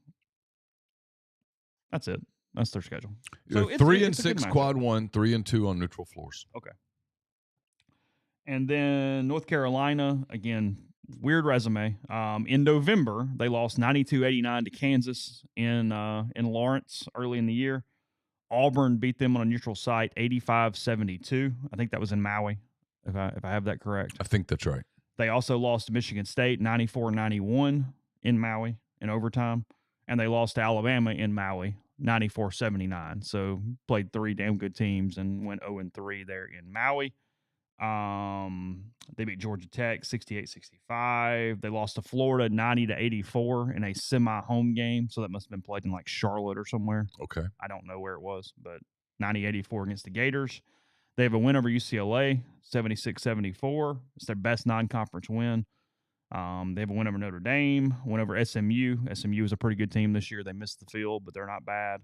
That's it. That's their schedule. So 3-6 quad 1, 3-2 on neutral floors. Okay. And then North Carolina, again, weird resume. In November, they lost 92-89 to Kansas in Lawrence early in the year. Auburn beat them on a neutral site, 85-72. I think that was in Maui, if I have that correct. I think that's right. They also lost to Michigan State, 94-91 in Maui in overtime. And they lost to Alabama in Maui, 94-79. So played 3 damn good teams and went 0-3 there in Maui. They beat Georgia Tech 68-65. They lost to Florida 90-84 in a semi-home game. So that must have been played in like Charlotte or somewhere. Okay. I don't know where it was, but 90-84 against the Gators. They have a win over UCLA, 76-74. It's their best non-conference win. They have a win over Notre Dame, win over SMU. SMU is a pretty good team this year. They missed the field, but they're not bad.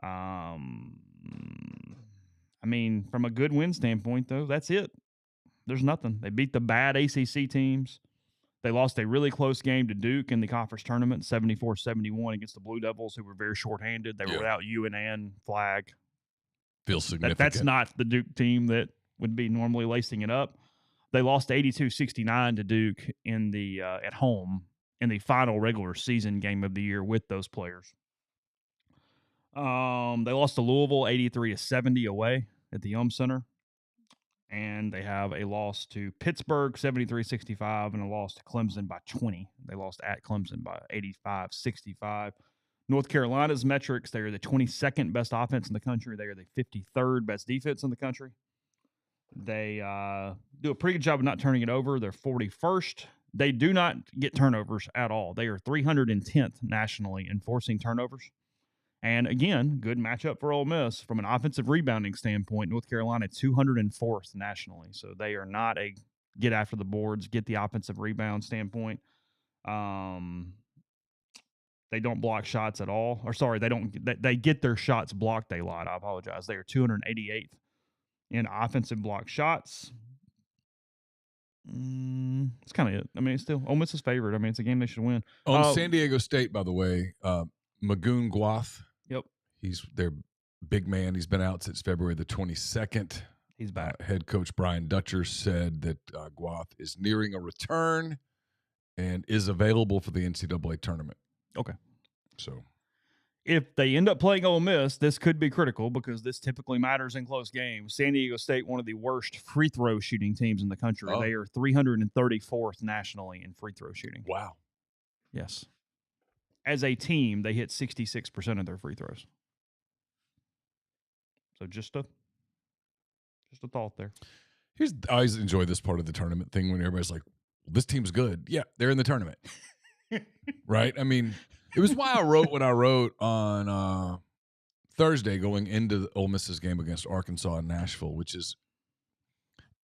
I mean, from a good win standpoint, though, that's it. There's nothing. They beat the bad ACC teams. They lost a really close game to Duke in the conference tournament, 74-71 against the Blue Devils, who were very shorthanded. They were without UNN flag. Feels significant. That's not the Duke team that would be normally lacing it up. They lost 82-69 to Duke in the at home in the final regular season game of the year with those players. They lost to Louisville 83-70 away at the Yum Center. And they have a loss to Pittsburgh 73-65 and a loss to Clemson by 20. They lost at Clemson by 85-65. North Carolina's metrics, they are the 22nd best offense in the country. They are the 53rd best defense in the country. They do a pretty good job of not turning it over. They're 41st. They do not get turnovers at all. They are 310th nationally in forcing turnovers. And again, good matchup for Ole Miss. From an offensive rebounding standpoint, North Carolina 204th nationally. So they are not a get after the boards, get the offensive rebound standpoint. They don't block shots at all. Or sorry, they get their shots blocked a lot. I apologize. They are 288th in offensive block shots. It's kind of it. I mean, it's still Ole Miss is favored. I mean, it's a game they should win. On San Diego State, by the way, Magoon Guath. Yep. He's their big man. He's been out since February the 22nd. He's back. Head coach Brian Dutcher said that Guath is nearing a return, and is available for the NCAA tournament. Okay. So if they end up playing Ole Miss, this could be critical because this typically matters in close games. San Diego State, one of the worst free throw shooting teams in the country. Oh. They are 334th nationally in free throw shooting. Wow. Yes. As a team, they hit 66% of their free throws. So just a thought there. I always enjoy this part of the tournament thing when everybody's like, well, this team's good. Yeah, they're in the tournament. Right? I mean, it was why I wrote what I wrote on Thursday going into the Ole Miss's game against Arkansas in Nashville, which is,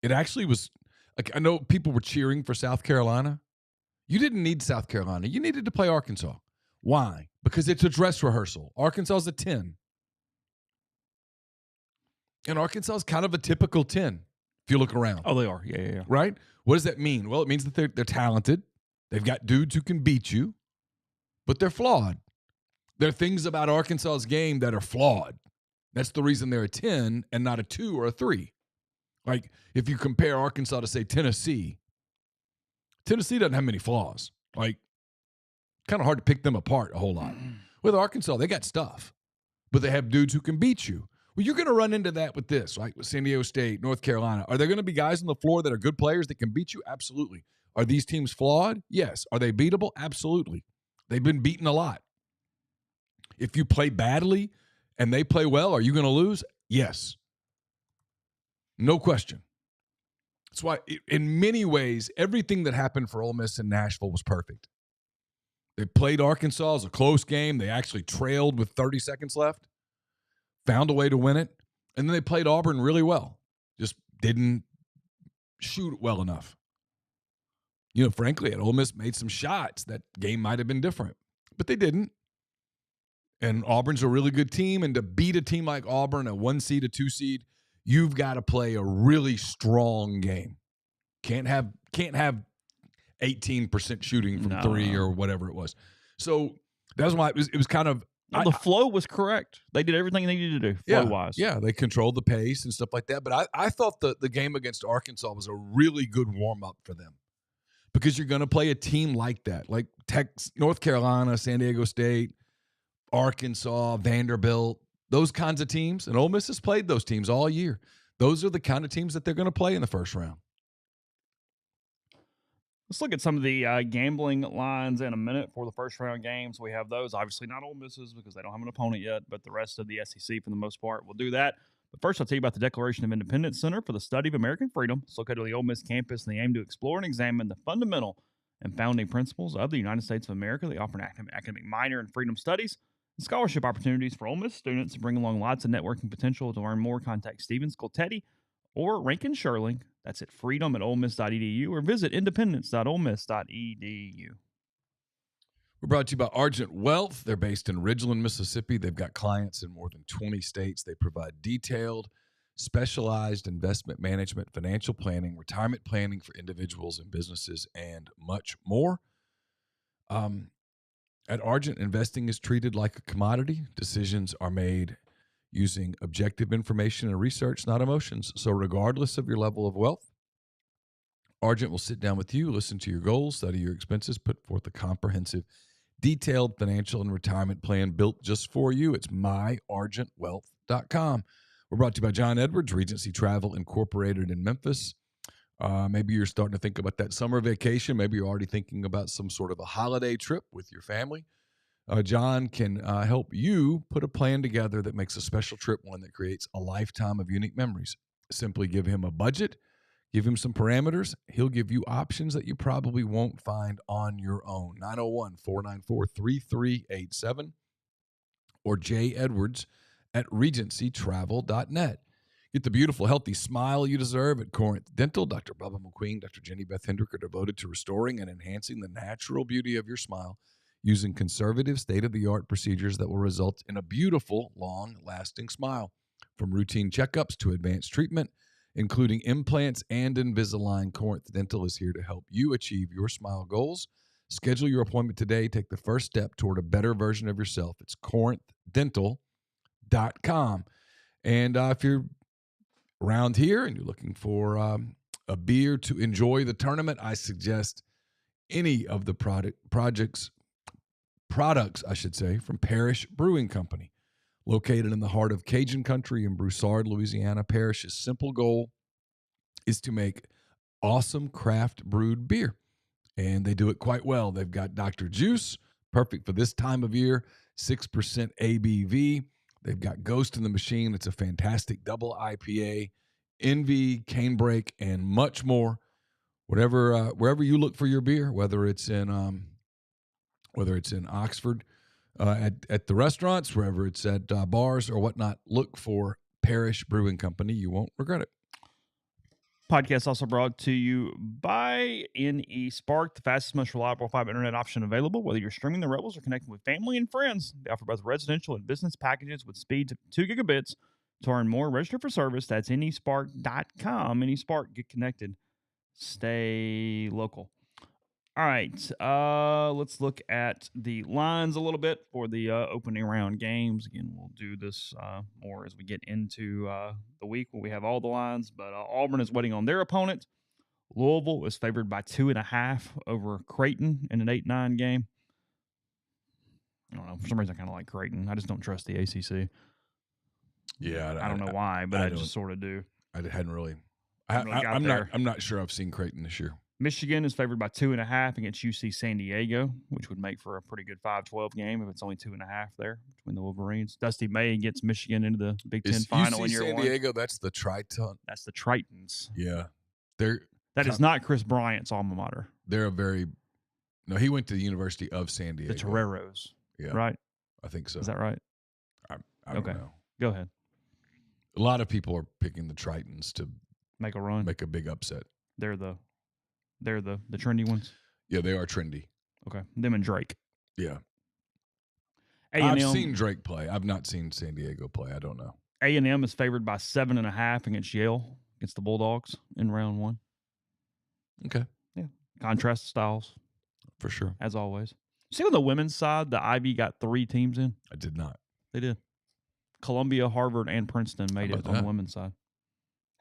it actually was, like, I know people were cheering for South Carolina. You didn't need South Carolina. You needed to play Arkansas. Why? Because it's a dress rehearsal. Arkansas is a 10. And Arkansas is kind of a typical 10, if you look around. Oh, they are. Yeah. Right? What does that mean? Well, it means that they're talented. They've got dudes who can beat you, but they're flawed. There are things about Arkansas's game that are flawed. That's the reason they're a 10 and not a 2 or a 3. Like, if you compare Arkansas to, say, Tennessee doesn't have many flaws. Like, kind of hard to pick them apart a whole lot. With Arkansas, they got stuff, but they have dudes who can beat you. Well, you're going to run into that with this, right? With San Diego State, North Carolina. Are there going to be guys on the floor that are good players that can beat you? Absolutely. Are these teams flawed? Yes. Are they beatable? Absolutely. They've been beaten a lot. If you play badly and they play well, are you going to lose? Yes. No question. That's why, in many ways, everything that happened for Ole Miss in Nashville was perfect. They played Arkansas as a close game. They actually trailed with 30 seconds left, found a way to win it, and then they played Auburn really well. Just didn't shoot it well enough. You know, frankly, at Ole Miss made some shots, that game might have been different, but they didn't. And Auburn's a really good team, and to beat a team like Auburn, a 1 seed, a 2 seed, you've got to play a really strong game. Can't have 18% shooting from three or whatever it was. So that's why it was kind of the flow was correct. They did everything they needed to do flow-wise. Yeah, they controlled the pace and stuff like that. But I thought the game against Arkansas was a really good warm-up for them because you're going to play a team like that, like North Carolina, San Diego State, Arkansas, Vanderbilt, those kinds of teams. And Ole Miss has played those teams all year. Those are the kind of teams that they're going to play in the first round. Let's look at some of the gambling lines in a minute for the first round games. We have those. Obviously not Ole Miss's because they don't have an opponent yet, but the rest of the SEC for the most part will do that. But first, I'll tell you about the Declaration of Independence Center for the Study of American Freedom. It's located on the Ole Miss campus, and they aim to explore and examine the fundamental and founding principles of the United States of America. They offer an academic minor in freedom studies and scholarship opportunities for Ole Miss students to bring along lots of networking potential. To learn more, contact Steven Scoltetti or Rankin Sherling. That's at freedom@olemiss.edu or visit independence.olemiss.edu. We're brought to you by Argent Wealth. They're based in Ridgeland, Mississippi. They've got clients in more than 20 states. They provide detailed, specialized investment management, financial planning, retirement planning for individuals and businesses, and much more. At Argent, investing is treated like a commodity. Decisions are made using objective information and research, not emotions. So regardless of your level of wealth, Argent will sit down with you, listen to your goals, study your expenses, put forth a comprehensive, detailed financial and retirement plan built just for you. It's myargentwealth.com. We're brought to you by John Edwards, Regency Travel Incorporated in Memphis. Maybe you're starting to think about that summer vacation. Maybe you're already thinking about some sort of a holiday trip with your family. John can help you put a plan together that makes a special trip one that creates a lifetime of unique memories. Simply give him a budget, give him some parameters. He'll give you options that you probably won't find on your own. 901-494-3387 or jedwards@regencytravel.net. Get the beautiful, healthy smile you deserve at Corinth Dental. Dr. Bubba McQueen, Dr. Jenny Beth Hendrick are devoted to restoring and enhancing the natural beauty of your smile using conservative, state-of-the-art procedures that will result in a beautiful, long-lasting smile. From routine checkups to advanced treatment, including implants and Invisalign, Corinth Dental is here to help you achieve your smile goals. Schedule your appointment today. Take the first step toward a better version of yourself. It's corinthdental.com. And if you're around here and you're looking for a beer to enjoy the tournament, I suggest any of the products, I should say, from Parrish Brewing Company. Located in the heart of Cajun country in Broussard, Louisiana, Parrish's simple goal is to make awesome craft brewed beer. And they do it quite well. They've got Dr. Juice, perfect for this time of year, 6% ABV. They've got Ghost in the Machine. It's a fantastic double IPA, Envy, Canebrake, and much more. Wherever you look for your beer, whether it's in Oxford, at the restaurants, wherever it's at bars or whatnot, look for Parrish Brewing Company. You won't regret it. Podcast also brought to you by NE Spark, the fastest, most reliable fiber internet option available. Whether you're streaming the Rebels or connecting with family and friends, they offer both residential and business packages with speeds of 2 gigabits. To earn more, register for service. That's nespark.com. NeSpark, get connected. Stay local. All right, let's look at the lines a little bit for the opening round games. Again, we'll do this more as we get into the week where we have all the lines, but Auburn is waiting on their opponent. Louisville is favored by 2.5 over Creighton in an 8-9 game. I don't know. For some reason, I kind of like Creighton. I just don't trust the ACC. Yeah, I don't know why, but I just sort of do. I hadn't really. I'm not sure I've seen Creighton this year. Michigan is favored by 2.5 against UC San Diego, which would make for a pretty good 5-12 game if it's only 2.5 there between the Wolverines. Dusty May gets Michigan into the Big Ten final in year San one. Diego, that's the Triton. That's the Tritons. Yeah. That is not Chris Bryant's alma mater. No, he went to the University of San Diego. The Toreros. Yeah. Right? I think so. Is that right? I don't know. Go ahead. A lot of people are picking the Tritons to make a run. Make a big upset. They're the trendy ones? Yeah, they are trendy. Okay. Them and Drake. Yeah. A&M, I've seen Drake play. I've not seen San Diego play. I don't know. A&M is favored by 7.5 against Yale, against the Bulldogs in round one. Okay. Yeah. Contrast styles. For sure. As always. See on the women's side, the Ivy got 3 teams in? I did not. They did. Columbia, Harvard, and Princeton made it on the women's side.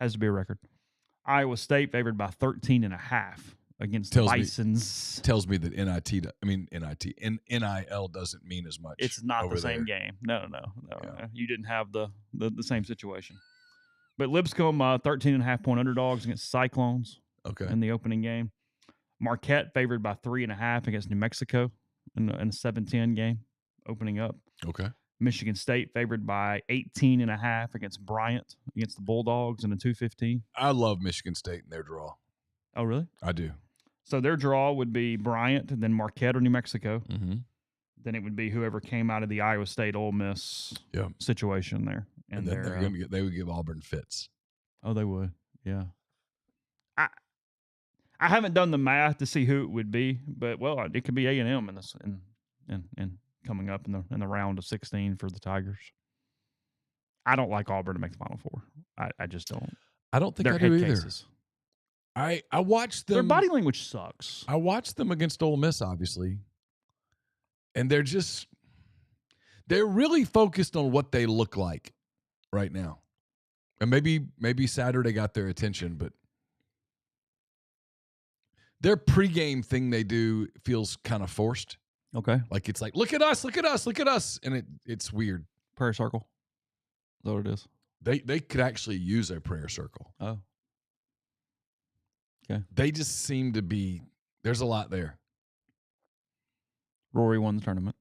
Has to be a record. Iowa State favored by 13.5 against the Bisons. Tells me that NIL doesn't mean as much. It's not the same game. No. Yeah. You didn't have the same situation. But Lipscomb, 13.5-point underdogs against Cyclones. Okay. In the opening game. Marquette favored by 3.5 against New Mexico in a 7-10 game opening up. Okay. Michigan State favored by 18.5 against Bryant, against the Bulldogs in a 2-15. I love Michigan State in their draw. Oh, really? I do. So their draw would be Bryant, and then Marquette or New Mexico. Mm-hmm. Then it would be whoever came out of the Iowa State Ole Miss situation there. And then they would give Auburn fits. Oh, they would. Yeah. I haven't done the math to see who it would be, but it could be A&M in this and coming up in the round of 16 for the Tigers. I don't like Auburn to make the Final Four. I just don't. I don't think I do either. Cases. I watched them. Their body language sucks. I watched them against Ole Miss, obviously, and they're really focused on what they look like right now. And maybe Saturday got their attention, but their pregame thing they do feels kind of forced. Okay. Like it's like, look at us. And it's weird. Prayer circle. Is that what it is? They could actually use a prayer circle. Oh. Okay. They just seem to be, there's a lot there. Rory won the tournament.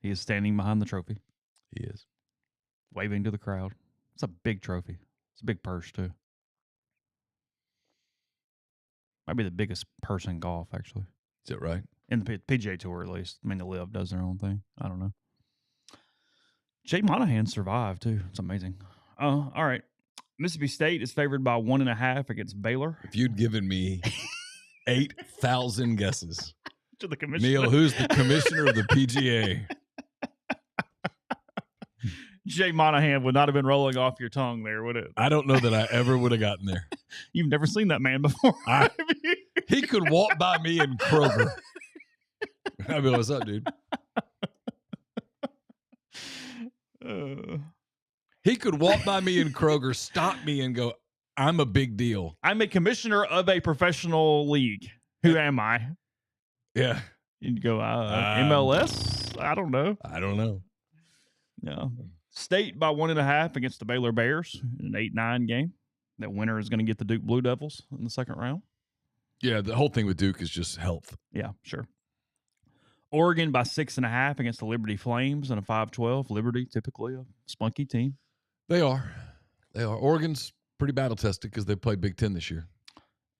He is standing behind the trophy. He is. Waving to the crowd. It's a big trophy. It's a big purse, too. Might be the biggest purse in golf, actually. Is it right? In the PGA Tour, at least. I mean, the LIV does their own thing. I don't know. Jay Monahan survived, too. It's amazing. All right. Mississippi State is favored by 1.5 against Baylor. If you'd given me 8,000 guesses. To the commissioner. Neal, who's the commissioner of the PGA? Jay Monahan would not have been rolling off your tongue there, would it? I don't know that I ever would have gotten there. You've never seen that man before. He could walk by me in Kroger. I'd be like, what's up, dude? He could walk by me in Kroger, stop me, and go, I'm a big deal. I'm a commissioner of a professional league. Who am I? Yeah. You'd go, MLS? I don't know. I don't know. Yeah. State by 1.5 against the Baylor Bears in an 8-9 game. That winner is going to get the Duke Blue Devils in the second round. Yeah, the whole thing with Duke is just health. Yeah, sure. Oregon by 6.5 against the Liberty Flames in a 5-12. Liberty, typically a spunky team. They are. Oregon's pretty battle-tested because they played Big Ten this year.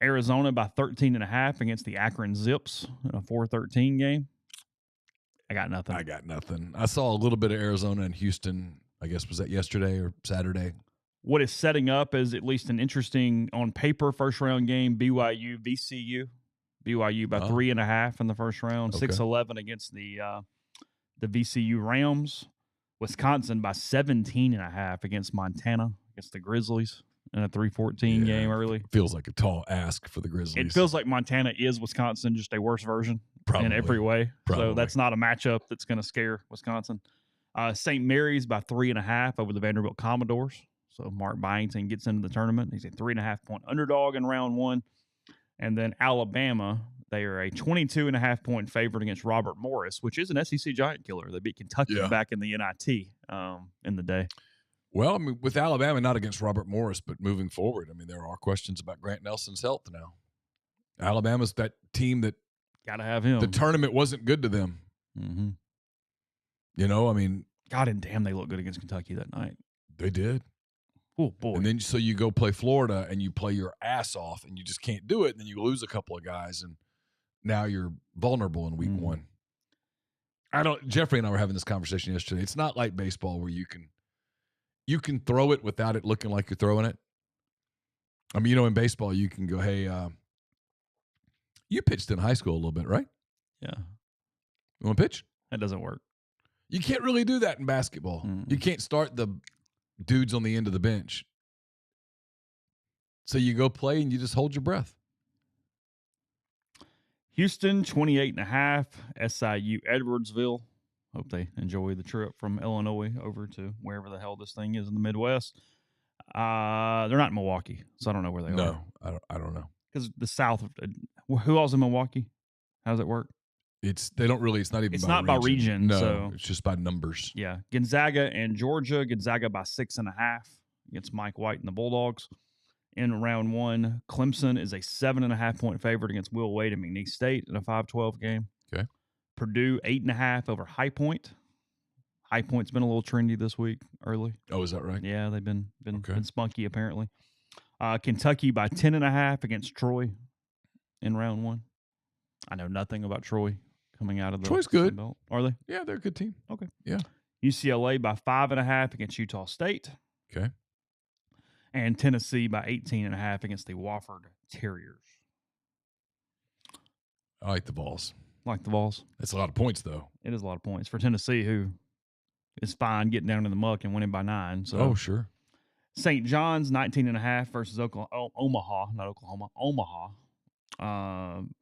Arizona by 13.5 against the Akron Zips in a 4-13 game. I got nothing. I saw a little bit of Arizona and Houston, I guess, was that yesterday or Saturday? What is setting up is at least an interesting, on paper, first-round game, BYU, VCU. BYU by 3.5 in the first round, 6-11 against the VCU Rams. Wisconsin by 17.5 against Montana, against the Grizzlies in a 3-14 game early. Feels like a tall ask for the Grizzlies. It feels like Montana is Wisconsin, just a worse version in every way. Probably. So that's not a matchup that's going to scare Wisconsin. St. Mary's by 3.5 over the Vanderbilt Commodores. So Mark Byington gets into the tournament. He's a 3.5-point underdog in round one. And then Alabama, they are a 22.5-point favorite against Robert Morris, which is an SEC giant killer. They beat Kentucky back in the NIT in the day. Well, I mean, with Alabama, not against Robert Morris, but moving forward, I mean, there are questions about Grant Nelson's health now. Alabama's that team that got to have him. The tournament wasn't good to them. Mm-hmm. You know, I mean. God and damn, they looked good against Kentucky that night. They did. Oh, boy. And then so you go play Florida and you play your ass off and you just can't do it. And then you lose a couple of guys and now you're vulnerable in week one. Jeffrey and I were having this conversation yesterday. It's not like baseball where you can throw it without it looking like you're throwing it. I mean, you know, in baseball, you can go, hey, you pitched in high school a little bit, right? Yeah. You want to pitch? That doesn't work. You can't really do that in basketball. You can't start the dudes on the end of the bench. So you go play and you just hold your breath. Houston, 28.5. SIU, Edwardsville. Hope they enjoy the trip from Illinois over to wherever the hell this thing is in the Midwest. They're not in Milwaukee, so I don't know where they are. No, I don't know. Because the South, who else in Milwaukee? How does it work? It's not even it's by not region. by region. No, so it's just by numbers. Yeah. Gonzaga and Georgia. Gonzaga by 6.5 against Mike White and the Bulldogs. In round one, Clemson is a 7.5-point favorite against Will Wade and McNeese State in a 5-12 game. Okay. Purdue 8.5 over High Point. High Point's been a little trendy this week early. Oh, is that right? Yeah, they've been spunky apparently. Kentucky by 10.5 against Troy in round one. I know nothing about Troy coming out of the Troy's good. Belt. Are they? Yeah, they're a good team. Okay. Yeah. UCLA by 5.5 against Utah State. Okay. And Tennessee by 18.5 against the Wofford Terriers. I like the Vols. Like the Vols. That's a lot of points, though. It is a lot of points for Tennessee, who is fine getting down in the muck and winning by 9. So. Oh, sure. St. John's 19.5 versus Omaha, not Oklahoma, Omaha.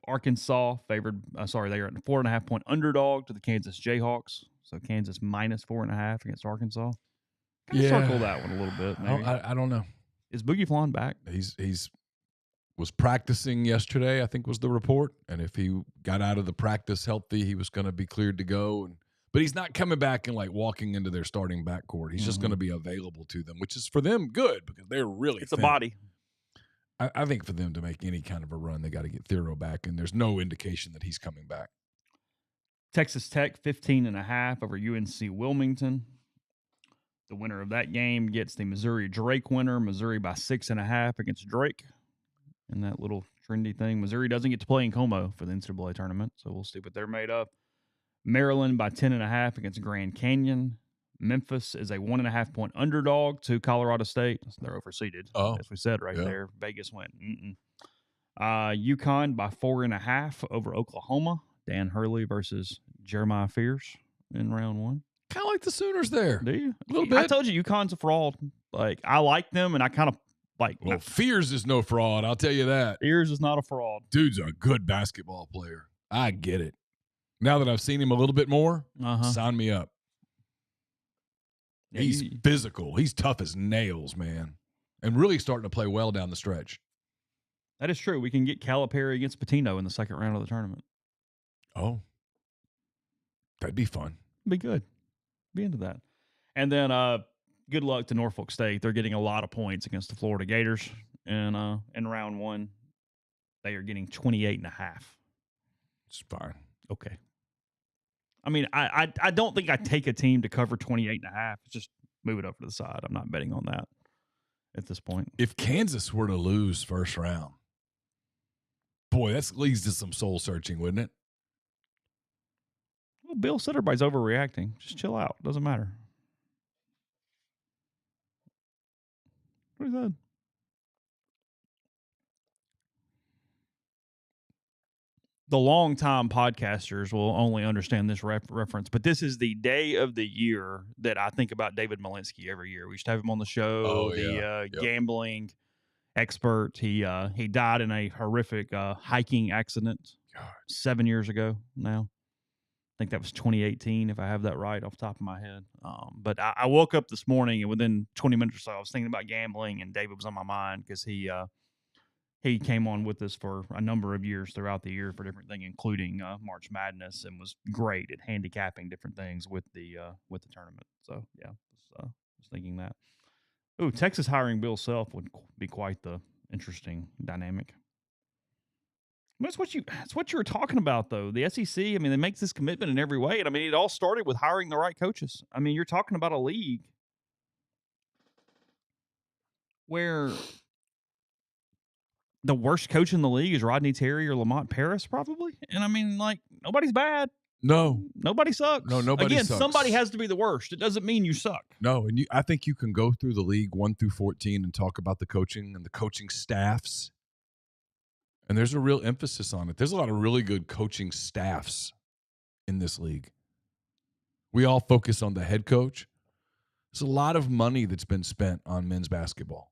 Arkansas favored. They are at a 4.5-point underdog to the Kansas Jayhawks. So Kansas minus 4.5 against Arkansas. Kind of circle that one a little bit. Maybe. I don't know. Is Boogie Flan back? He's was practicing yesterday, I think was the report. And if he got out of the practice healthy, he was going to be cleared to go. But he's not coming back and like walking into their starting backcourt. He's just going to be available to them, which is for them good because they're really it's thin. a body. I think for them to make any kind of a run, they got to get Thero back, and there's no indication that he's coming back. Texas Tech 15.5 over UNC Wilmington. The winner of that game gets the Missouri Drake winner. Missouri by 6.5 against Drake. And that little trendy thing. Missouri doesn't get to play in Como for the NCAA tournament, so we'll see what they're made of. Maryland by 10.5 against Grand Canyon. Memphis is a 1.5-point underdog to Colorado State. They're overseeded, as we said there. Vegas went. UConn by 4.5 over Oklahoma. Dan Hurley versus Jeremiah Fears in round one. Kind of like the Sooners there. Do you? A little bit. I told you UConn's a fraud. Like, I like them, and I kind of like. Well, Fears is no fraud. I'll tell you that. Fears is not a fraud. Dude's a good basketball player. I get it. Now that I've seen him a little bit more, sign me up. He's physical. He's tough as nails, man. And really starting to play well down the stretch. That is true. We can get Calipari against Patino in the second round of the tournament. Oh, that'd be fun. Be good. Be into that. And then good luck to Norfolk State. They're getting a lot of points against the Florida Gators in round one. They are getting 28.5. It's fine. Okay. I mean, I don't think I take a team to cover 28.5. Just move it over to the side. I'm not betting on that at this point. If Kansas were to lose first round, boy, that leads to some soul searching, wouldn't it? Well, Bill said everybody's overreacting. Just chill out. Doesn't matter. What is that? The longtime podcasters will only understand this reference, but this is the day of the year that I think about David Malinsky every year. We used to have him on the show, gambling expert. He died in a horrific hiking accident 7 years ago now. I think that was 2018, if I have that right off the top of my head. But I woke up this morning, and within 20 minutes or so, I was thinking about gambling, and David was on my mind because he came on with us for a number of years throughout the year for different things, including March Madness, and was great at handicapping different things with the tournament. So yeah, was thinking that. Ooh, Texas hiring Bill Self would be quite the interesting dynamic. I mean, it's what you were talking about, though. The SEC, I mean, they make this commitment in every way, and I mean, it all started with hiring the right coaches. I mean, you're talking about a league where the worst coach in the league is Rodney Terry or Lamont Paris, probably. And I mean, like, nobody's bad. No. Nobody sucks. No, nobody Again, sucks. somebody has to be the worst. It doesn't mean you suck. No, and I think you can go through the league 1 through 14 and talk about the coaching and the coaching staffs. And there's a real emphasis on it. There's a lot of really good coaching staffs in this league. We all focus on the head coach. There's a lot of money that's been spent on men's basketball.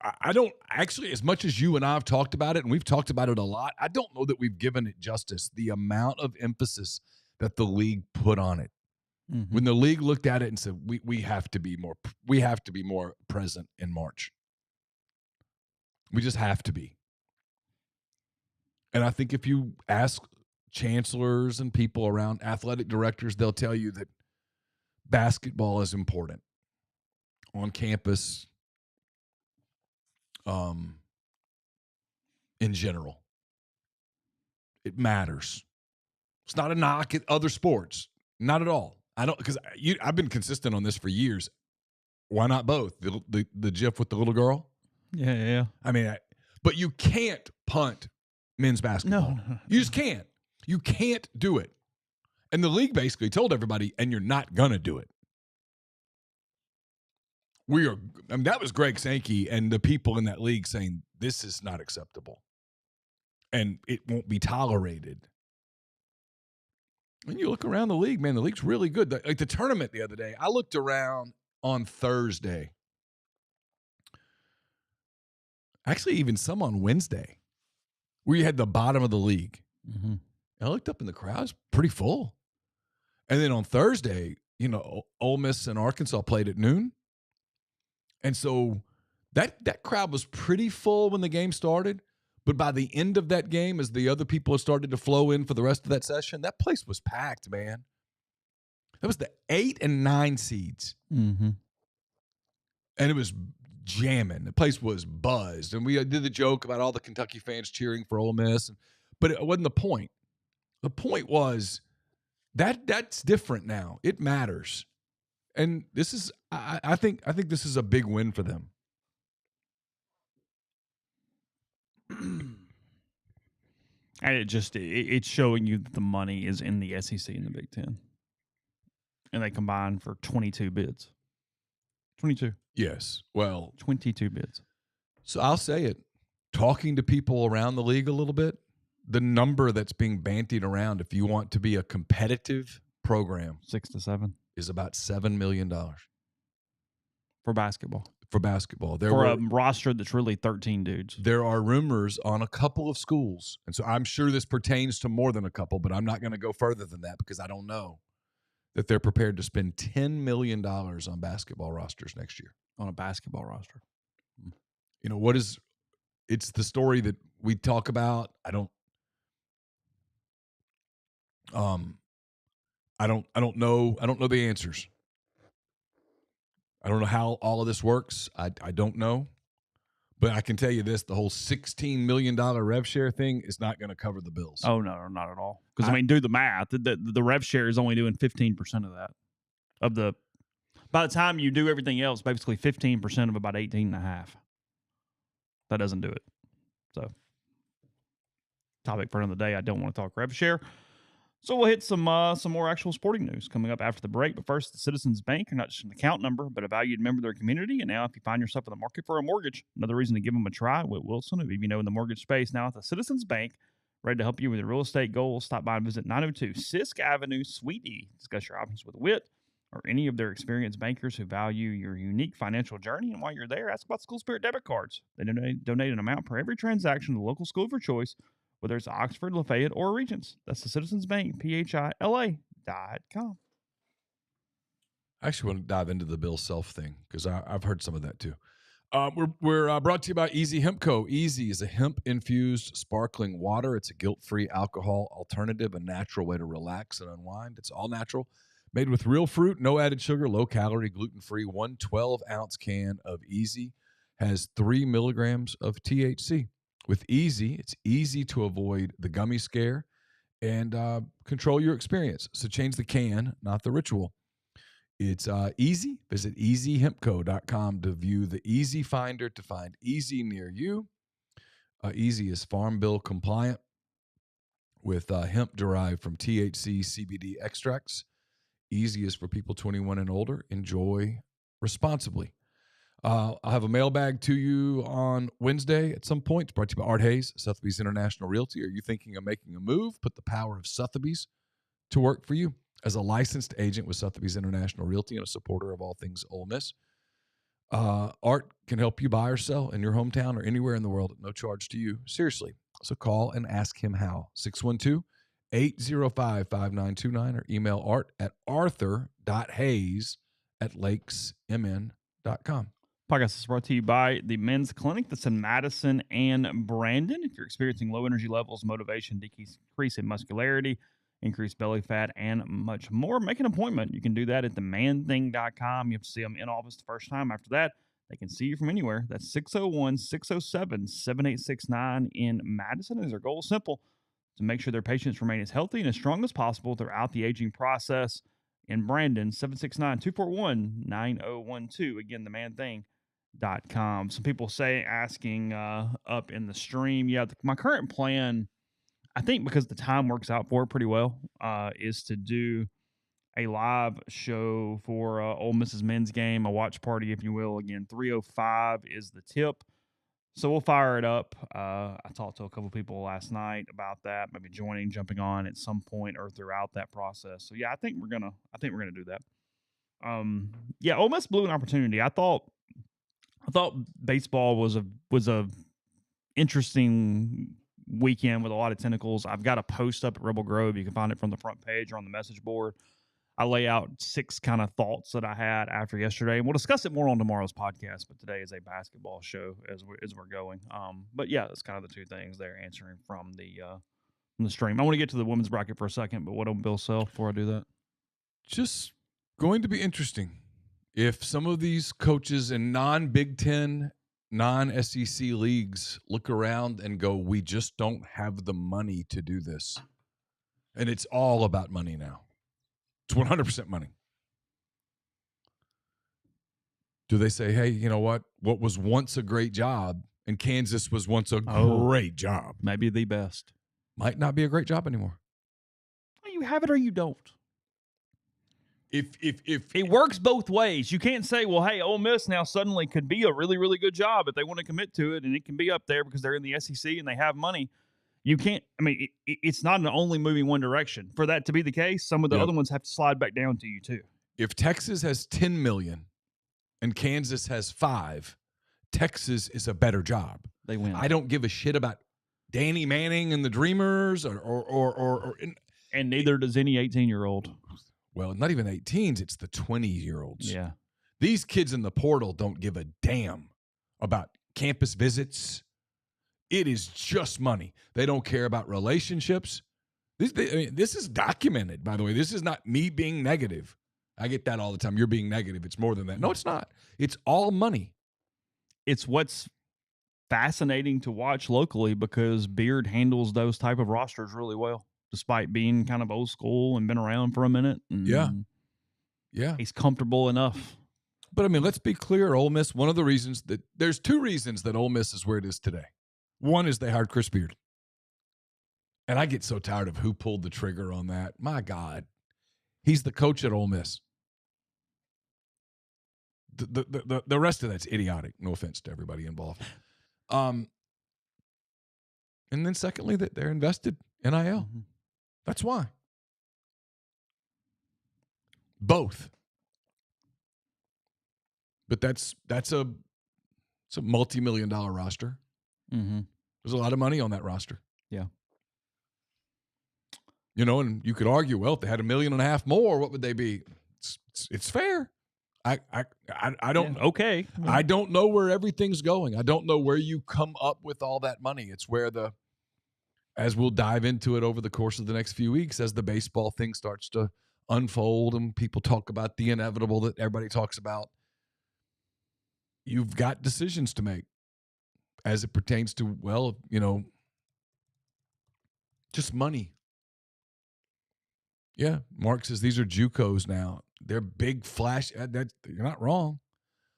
I don't actually, as much as you and I have talked about it, and we've talked about it a lot, I don't know that we've given it justice, the amount of emphasis that the league put on it. Mm-hmm. When the league looked at it and said, we have to be more present in March. We just have to be. And I think if you ask chancellors and people around, athletic directors, they'll tell you that basketball is important on campus. In general, it matters. It's not a knock at other sports, not at all. I don't, because I've been consistent on this for years. Why not both? The GIF with the little girl. Yeah. I mean, but you can't punt men's basketball. No. You just can't. You can't do it. And the league basically told everybody, and you're not gonna do it. That was Greg Sankey and the people in that league saying this is not acceptable and it won't be tolerated. When you look around the league, man, the league's really good. Like the tournament the other day, I looked around on Thursday. Actually, even some on Wednesday, where you had the bottom of the league. Mm-hmm. I looked up and the crowd's pretty full. And then on Thursday, Ole Miss and Arkansas played at noon. And so that crowd was pretty full when the game started. But by the end of that game, as the other people had started to flow in for the rest of that session, that place was packed, man. That was the 8 and 9 seeds. Mm-hmm. And it was jamming. The place was buzzed. And we did the joke about all the Kentucky fans cheering for Ole Miss. But it wasn't the point. The point was that's different now. It matters. And this is, I think this is a big win for them. And it's showing you that the money is in the SEC and the Big Ten. And they combined for 22 bids. 22. Yes. Well, 22 bids. So I'll say it. Talking to people around the league a little bit, the number that's being bandied around, if you want to be a competitive program, 6 to 7, is about $7 million. For basketball. For a roster that's really 13 dudes. There are rumors on a couple of schools, and so I'm sure this pertains to more than a couple, but I'm not going to go further than that because I don't know, that they're prepared to spend $10 million on basketball rosters next year. On a basketball roster. What is It's the story that we talk about. I don't know. I don't know the answers. I don't know how all of this works. I don't know. But I can tell you this, the whole $16 million rev share thing is not going to cover the bills. Oh, no, not at all. Because, do the math. The rev share is only doing 15% of that. By the time you do everything else, basically 15% of about 18.5. That doesn't do it. So, topic for another day. I don't want to talk rev share. So we'll hit some more actual sporting news coming up after the break. But first, the Citizens Bank are not just an account number, but a valued member of their community. And now if you find yourself in the market for a mortgage, another reason to give them a try. Whit Wilson, who you know in the mortgage space now at the Citizens Bank, ready to help you with your real estate goals. Stop by and visit 902 Sisk Avenue, Suite E. Discuss your options with Whit or any of their experienced bankers who value your unique financial journey. And while you're there, ask about School Spirit debit cards. They donate an amount per every transaction to the local school of your choice, whether it's Oxford, Lafayette, or Regents. That's the Citizens Bank, PHILA.com. I actually want to dive into the Bill Self thing because I've heard some of that too. We're brought to you by Easy Hemp Co. Easy is a hemp-infused sparkling water. It's a guilt-free alcohol alternative, a natural way to relax and unwind. It's all natural, made with real fruit, no added sugar, low-calorie, gluten-free. One 12-ounce can of Easy has 3 milligrams of THC. With Easy, it's easy to avoid the gummy scare and control your experience. So change the can, not the ritual. It's easy. Visit easyhempco.com to view the Easy Finder to find Easy near you. Easy is Farm Bill compliant with hemp derived from THC CBD extracts. Easy is for people 21 and older. Enjoy responsibly. I'll have a mailbag to you on Wednesday at some point. It's brought to you by Art Hayes, Sotheby's International Realty. Are you thinking of making a move? Put the power of Sotheby's to work for you. As a licensed agent with Sotheby's International Realty and a supporter of all things Ole Miss, Art can help you buy or sell in your hometown or anywhere in the world at no charge to you. Seriously. So call and ask him how. 612-805-5929 or email Art at arthur.hayes@lakesmn.com. Podcast is brought to you by the Men's Clinic that's in Madison and Brandon. If you're experiencing low energy levels, motivation, decrease in muscularity, increased belly fat, and much more, make an appointment. You can do that at themanthing.com. You have to see them in office the first time. After that, they can see you from anywhere. That's 601-607-7869 in Madison. Their goal is simple, to make sure their patients remain as healthy and as strong as possible throughout the aging process. In Brandon, 769-241-9012. Again, themanthing.com. Some people asking up in the stream, my current plan, I think because the time works out for it pretty well, is to do a live show for Ole Miss's men's game, a watch party, if you will. Again, 3:05 is the tip. So we'll fire it up. I talked to a couple people last night about that, maybe jumping on at some point or throughout that process. So yeah, I think we're gonna do that. Ole Miss blew an opportunity. I thought baseball was a interesting weekend with a lot of tentacles. I've got a post up at Rebel Grove. You can find it from the front page or on the message board. I lay out 6 kind of thoughts that I had after yesterday, and we'll discuss it more on tomorrow's podcast. But today is a basketball show as we're going. But yeah, that's kind of the 2 things there answering from the stream. I want to get to the women's bracket for a second, but what on Bill Self before I do that? Just going to be interesting if some of these coaches in non-Big Ten, non-SEC leagues look around and go, we just don't have the money to do this. And it's all about money now. It's 100% money. Do they say, hey, you know what? What was once a great job, and Kansas was once a great job. Maybe the best. Might not be a great job anymore. You have it or you don't. If it works both ways. You can't say, well, hey, Ole Miss now suddenly could be a really, really good job if they want to commit to it, and it can be up there because they're in the SEC and they have money. You can't, it's not an only moving one direction. For that to be the case, some of the other ones have to slide back down to you too. If Texas has 10 million and Kansas has 5, Texas is a better job. They win. I don't give a shit about Danny Manning and the Dreamers and neither does any 18-year-old. Well, not even 18s, it's the 20-year-olds. Yeah. These kids in the portal don't give a damn about campus visits. It is just money. They don't care about relationships. This is documented, by the way. This is not me being negative. I get that all the time. You're being negative. It's more than that. No, it's not. It's all money. It's what's fascinating to watch locally because Beard handles those type of rosters really well, despite being kind of old school and been around for a minute. Yeah. He's comfortable enough. But, I mean, let's be clear. Ole Miss, one of the reasons that – there's two reasons that Ole Miss is where it is today. One is they hired Chris Beard. And I get so tired of who pulled the trigger on that. My God. He's the coach at Ole Miss. The rest of that's idiotic. No offense to everybody involved. And then secondly, that they're invested in NIL. Mm-hmm. That's why. Both. But it's a multi-million-dollar roster. Mm-hmm. There's a lot of money on that roster. Yeah. You know, and you could argue, well, if they had $1.5 million more, what would they be? It's fair. I don't. Yeah, okay. I don't know where everything's going. I don't know where you come up with all that money. It's where as we'll dive into it over the course of the next few weeks, as the baseball thing starts to unfold and people talk about the inevitable that everybody talks about, you've got decisions to make as it pertains to, well, you know, just money. Yeah, Mark says these are JUCOs now. They're big flash. You're not wrong.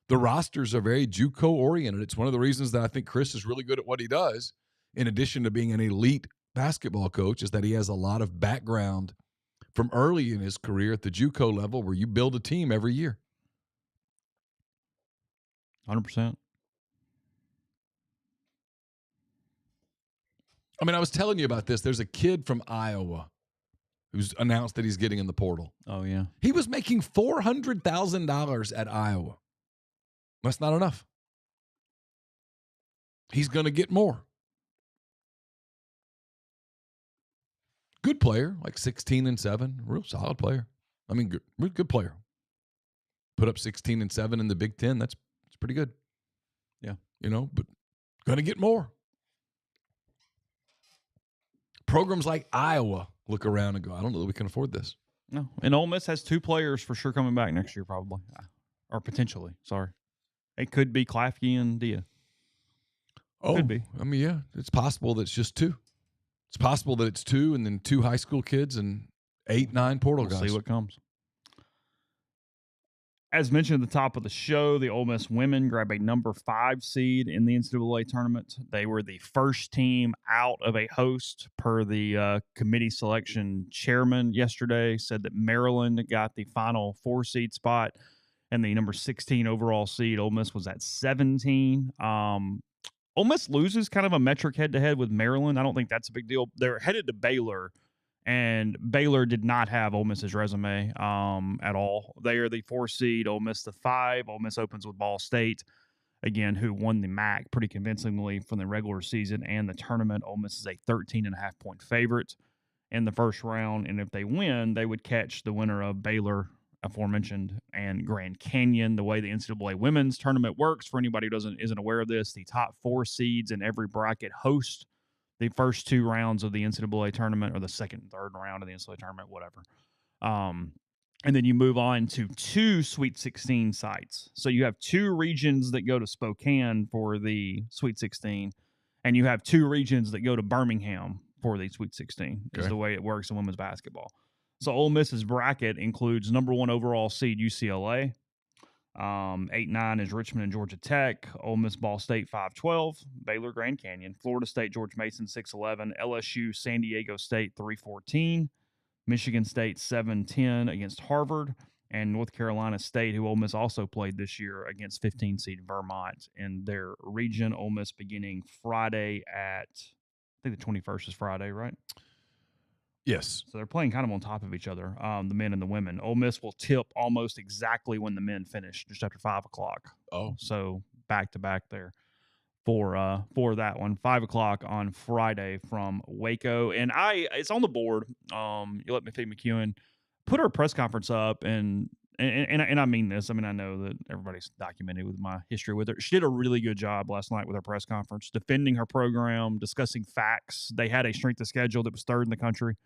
The rosters are very JUCO-oriented. It's one of the reasons that I think Chris is really good at what he does, in addition to being an elite basketball coach, is that he has a lot of background from early in his career at the JUCO level where you build a team every year. 100%. I mean, I was telling you about this. There's a kid from Iowa who's announced that he's getting in the portal. Oh, yeah. He was making $400,000 at Iowa. That's not enough. He's going to get more. Good player, like 16-7, real solid player. I mean, good player. Put up 16-7 in the Big Ten. That's pretty good. Yeah. You know, but going to get more. Programs like Iowa look around and go, I don't know that we can afford this. No. And Ole Miss has 2 players for sure coming back next year, probably. Or potentially. Sorry. It could be Klafke and Dia. Could be. I mean, yeah. It's possible that it's just 2. It's possible that it's 2 and then 2 high school kids and 8, 9 portal guys. See what comes. As mentioned at the top of the show, the Ole Miss women grabbed a number 5 seed in the NCAA tournament. They were the first team out of a host per the committee selection chairman yesterday. Said that Maryland got the final 4 seed spot and the number 16 overall seed. Ole Miss was at 17. Ole Miss loses kind of a metric head-to-head with Maryland. I don't think that's a big deal. They're headed to Baylor, and Baylor did not have Ole Miss's resume at all. They are the 4 seed, Ole Miss the 5. Ole Miss opens with Ball State, again, who won the MAC pretty convincingly from the regular season and the tournament. Ole Miss is a 13.5-point favorite in the first round, and if they win, they would catch the winner of Baylor, aforementioned, and Grand Canyon. The way the NCAA women's tournament works, for anybody who isn't aware of this, the top 4 seeds in every bracket host the first 2 rounds of the NCAA tournament, or the second and third round of the NCAA tournament, whatever. And then you move on to 2 Sweet 16 sites. So you have 2 regions that go to Spokane for the Sweet 16, and you have 2 regions that go to Birmingham for the Sweet 16. Okay. Is the way it works in women's basketball. So Ole Miss's bracket includes number 1 overall seed UCLA. 8-9 is Richmond and Georgia Tech. Ole Miss Ball State 5-12. Baylor Grand Canyon. Florida State George Mason 6-11. LSU San Diego State 3-14. Michigan State 7-10 against Harvard. And North Carolina State, who Ole Miss also played this year, against 15 seed Vermont in their region. Ole Miss beginning Friday at, I think the 21st is Friday, right? Yes. So they're playing kind of on top of each other, the men and the women. Ole Miss will tip almost exactly when the men finish, just after 5 o'clock. Oh. So back-to-back there for that one. 5 o'clock on Friday from Waco. And it's on the board. You let me feed McEwen. Put our press conference up, and and I mean this. I mean, I know that everybody's documented with my history with her. She did a really good job last night with her press conference, defending her program, discussing facts. They had a strength of schedule that was third in the country.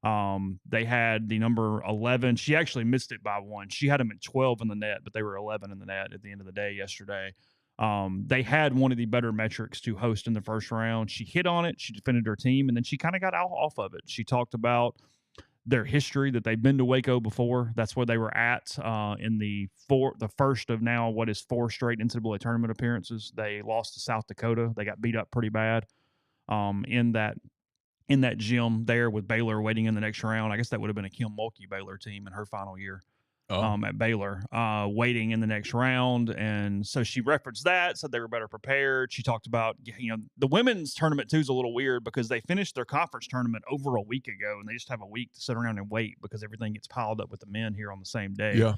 They had the number 11. She actually missed it by one. She had them at 12 in the net, but they were 11 in the net at the end of the day yesterday. They had one of the better metrics to host in the first round. She hit on it. She defended her team, and then she kind of got off of it. She talked about their history, that they've been to Waco before. That's where they were at in the first of now what is 4 straight NCAA tournament appearances. They lost to South Dakota. They got beat up pretty bad in that gym there with Baylor waiting in the next round. I guess that would have been a Milwaukee Baylor team in her final year at Baylor, waiting in the next round. And so she referenced that, said they were better prepared. She talked about, the women's tournament too is a little weird because they finished their conference tournament over a week ago, and they just have a week to sit around and wait because everything gets piled up with the men here on the same day. Yeah.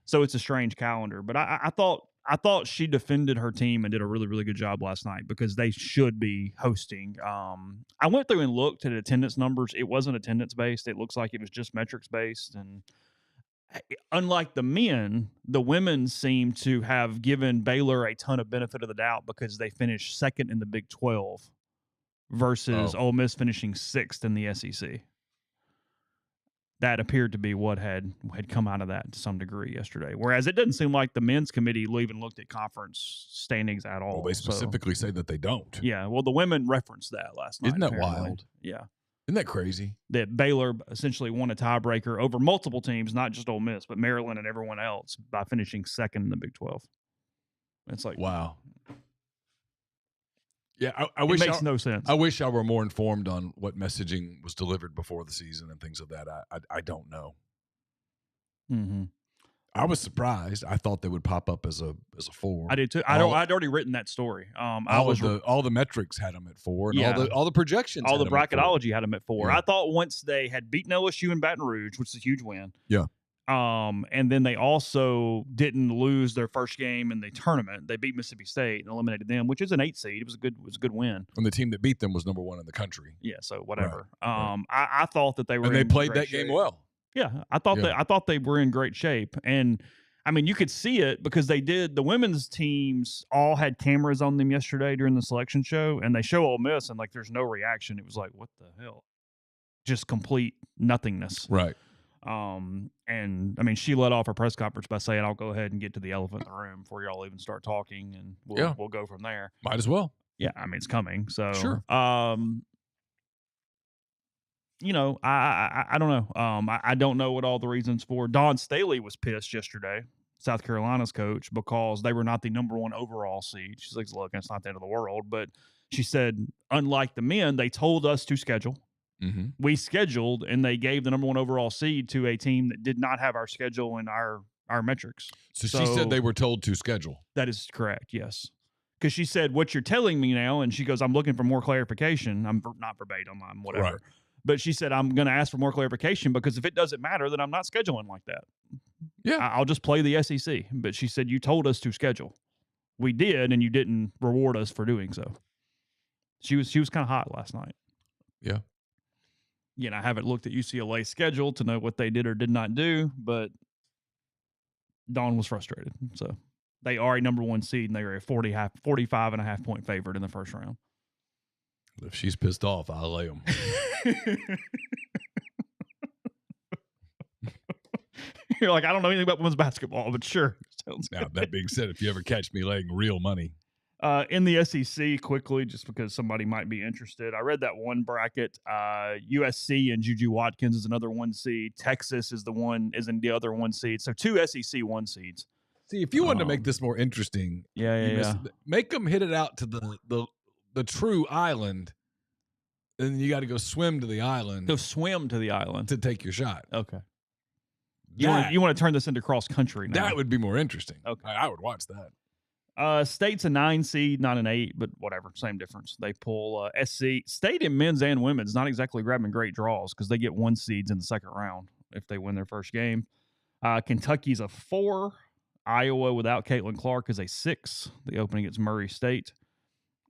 So it's a strange calendar. But I thought she defended her team and did a really, really good job last night because they should be hosting. I went through and looked at attendance numbers. It wasn't attendance based. It looks like it was just metrics based. And unlike the men, the women seem to have given Baylor a ton of benefit of the doubt because they finished second in the Big 12 versus Ole Miss finishing 6th in the SEC. That appeared to be what had come out of that to some degree yesterday. Whereas it doesn't seem like the men's committee even looked at conference standings at all. Well, they specifically say that they don't. Yeah, well, the women referenced that last night. Isn't that apparently. wild? Yeah. Isn't that crazy? That Baylor essentially won a tiebreaker over multiple teams, not just Ole Miss, but Maryland and everyone else by finishing second in the Big 12. It's like, wow. Yeah, I wish it makes no sense. I wish I were more informed on what messaging was delivered before the season and things of that. I don't know. Mm-hmm. I was surprised. I thought they would pop up as a 4. I did too. I'd already written that story. All the metrics had them at 4, and all the projections, all the bracketology had them at 4. Yeah. I thought once they had beaten LSU in Baton Rouge, which is a huge win. Yeah. And then they also didn't lose their first game in the tournament. They beat Mississippi State and eliminated them, which is an 8 seed. It was a good win. And the team that beat them was number 1 in the country. Yeah, so whatever. Right. I thought that they were, and they played that game well. Yeah, I thought they were in great shape. And I mean, you could see it because the women's teams all had cameras on them yesterday during the selection show, and they show Ole Miss, and like there's no reaction. It was like, what the hell? Just complete nothingness. Right. And I mean, she led off her press conference by saying, I'll go ahead and get to the elephant in the room before y'all even start talking, and we'll go from there. Might as well. Yeah, I mean, it's coming. So sure. I don't know. I don't know what all the reasons for. Dawn Staley was pissed yesterday, South Carolina's coach, because they were not the number 1 overall seed. She's like, look, it's not the end of the world. But she said, unlike the men, they told us to schedule. Mm-hmm. We scheduled, and they gave the number 1 overall seed to a team that did not have our schedule and our metrics. So she said they were told to schedule. That is correct, yes. Because she said, what you're telling me now, and she goes, I'm looking for more clarification. I'm not verbatim, I'm whatever. Right. But she said, I'm going to ask for more clarification because if it doesn't matter, then I'm not scheduling like that. Yeah. I'll just play the SEC. But she said, you told us to schedule. We did, and you didn't reward us for doing so. She was kind of hot last night. Yeah. I haven't looked at UCLA's schedule to know what they did or did not do, but Dawn was frustrated. So they are a number 1 seed, and they are a 45.5 point favorite in the first round. If she's pissed off, I'll lay them. You're like, I don't know anything about women's basketball, but sure. Sounds now, good. That being said, if you ever catch me laying real money. In the SEC, quickly, just because somebody might be interested, I read that one bracket. USC and Juju Watkins is another 1 seed. Texas is in the other 1 seed. So 2 SEC 1 seeds. See, if you wanted to make this more interesting, make them hit it out to the true island, and then you got to go swim to the island. Go swim to the island to take your shot. Okay. You want to turn this into cross country now? That would be more interesting. Okay. I would watch that. State's a 9 seed, not an 8, but whatever, same difference. They pull SC. State in men's and women's not exactly grabbing great draws because they get 1 seeds in the second round if they win their first game. Kentucky's a 4. Iowa without Caitlin Clark is a 6. The opening against Murray State.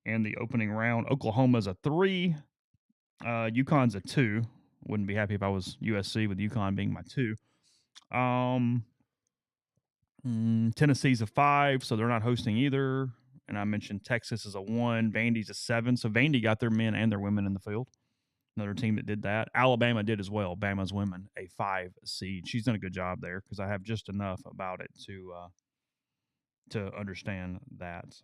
And the opening round, Oklahoma's a 3. UConn's a 2. Wouldn't be happy if I was USC with UConn being my 2. Tennessee's a 5, so they're not hosting either. And I mentioned Texas is a 1. Vandy's a 7. So Vandy got their men and their women in the field. Another team that did that. Alabama did as well. Bama's women, a 5 seed. She's done a good job there because I have just enough about it to understand that.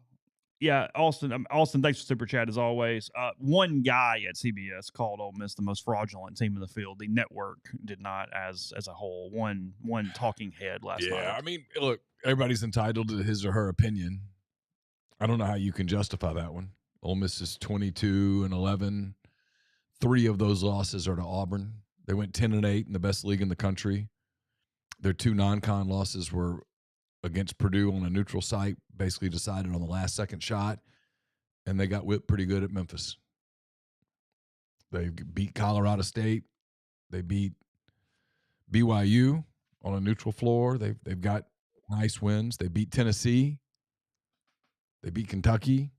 Yeah, Austin, thanks for super chat as always. One guy at CBS called Ole Miss the most fraudulent team in the field. The network did not, as a whole. One talking head last night. Yeah, I mean, look, everybody's entitled to his or her opinion. I don't know how you can justify that one. Ole Miss is 22-11. 3 of those losses are to Auburn. They went 10-8 in the best league in the country. Their 2 non-con losses were against Purdue on a neutral site, basically decided on the last second shot, and they got whipped pretty good at Memphis. They beat Colorado State. They beat BYU on a neutral floor. They've got nice wins. They beat Tennessee. They beat Kentucky.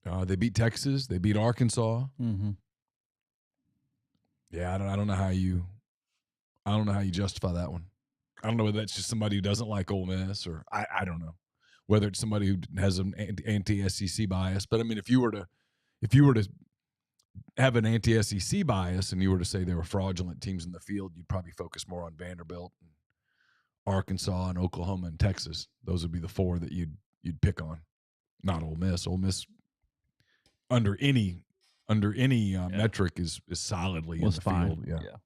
They beat Texas. They beat Arkansas. Mm-hmm. Yeah, I don't know how you justify that one. I don't know whether that's just somebody who doesn't like Ole Miss, or I don't know whether it's somebody who has an anti-SEC bias. But I mean, if you were to have an anti-SEC bias and you were to say there were fraudulent teams in the field, you'd probably focus more on Vanderbilt, and Arkansas, and Oklahoma and Texas. Those would be the 4 that you'd pick on, not Ole Miss. Ole Miss under any metric is solidly in the field. Yeah.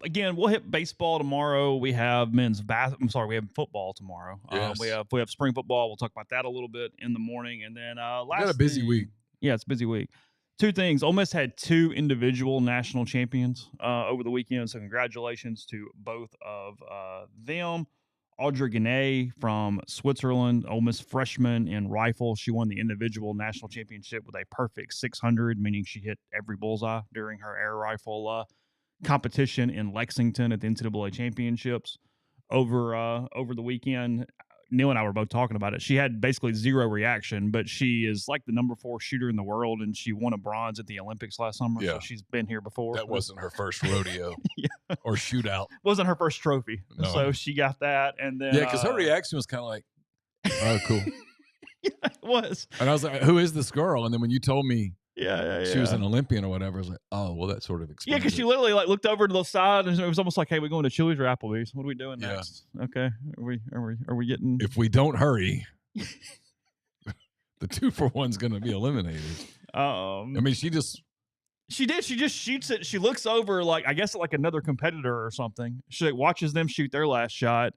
Again, we'll hit baseball tomorrow. We have we have football tomorrow. Yes. We have spring football. We'll talk about that a little bit in the morning, and then got a busy week. Yeah, it's a busy week. 2 things. Ole Miss had 2 individual national champions over the weekend, so congratulations to both of them. Audrey Ganay from Switzerland, Ole Miss freshman in rifle. She won the individual national championship with a perfect 600, meaning she hit every bullseye during her air rifle competition in Lexington at the NCAA championships over the weekend. Neal and I were both talking about it. She had basically 0 reaction, but she is like the number 4 shooter in the world, and she won a bronze at the Olympics last summer. Yeah. So she's been here before. That wasn't her first rodeo or shootout. Wasn't her first trophy. No. So she got that. And then because her reaction was kind of like, oh, cool. Yeah, it was. And I was like, who is this girl? And then when you told me she was an Olympian or whatever, I was like, oh, well, that sort of explains Yeah, because she literally looked over to the side, and it was almost like, hey, we're going to Chili's or Applebee's. What are we doing next? Okay. Are we getting... If we don't hurry, the 2-for-1's going to be eliminated. I mean, she just shoots it. She looks over, I guess, like another competitor or something. She watches them shoot their last shot.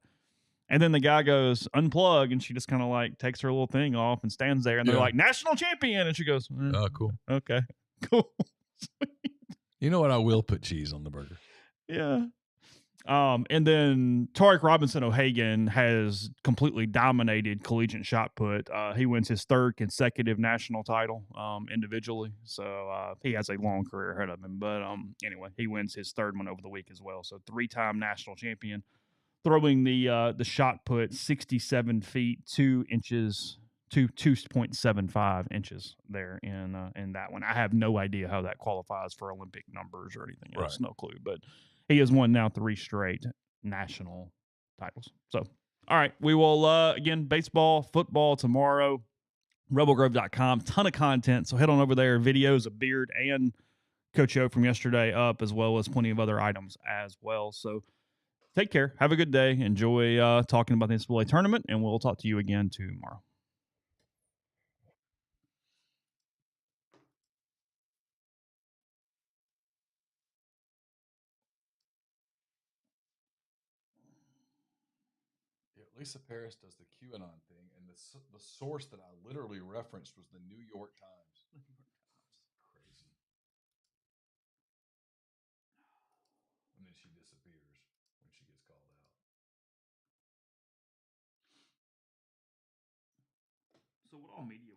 And then the guy goes, unplug, and she just kind of takes her little thing off and stands there. And they're like, national champion. And she goes, oh, cool. Okay, cool. You know what? I will put cheese on the burger. Yeah. And then Tariq Robinson O'Hagan has completely dominated collegiate shot put. He wins his 3rd consecutive national title individually. So he has a long career ahead of him. But anyway, he wins his 3rd one over the week as well. So 3-time national champion. Throwing the shot put 67 feet 2 inches to 2.75 inches there in that one. I have no idea how that qualifies for Olympic numbers or anything else. Right. No clue. But he has won now 3 straight national titles. So, all right, we will again baseball, football tomorrow. Rebelgrove.com, ton of content. So head on over there. Videos of Beard and Coach O from yesterday up, as well as plenty of other items as well. So. Take care. Have a good day. Enjoy talking about the NCAA tournament, and we'll talk to you again tomorrow. Yeah, Lisa Paris does the QAnon thing, and the source that I literally referenced was the New York Times. Crazy. And then she disappears when she gets called out. So what all media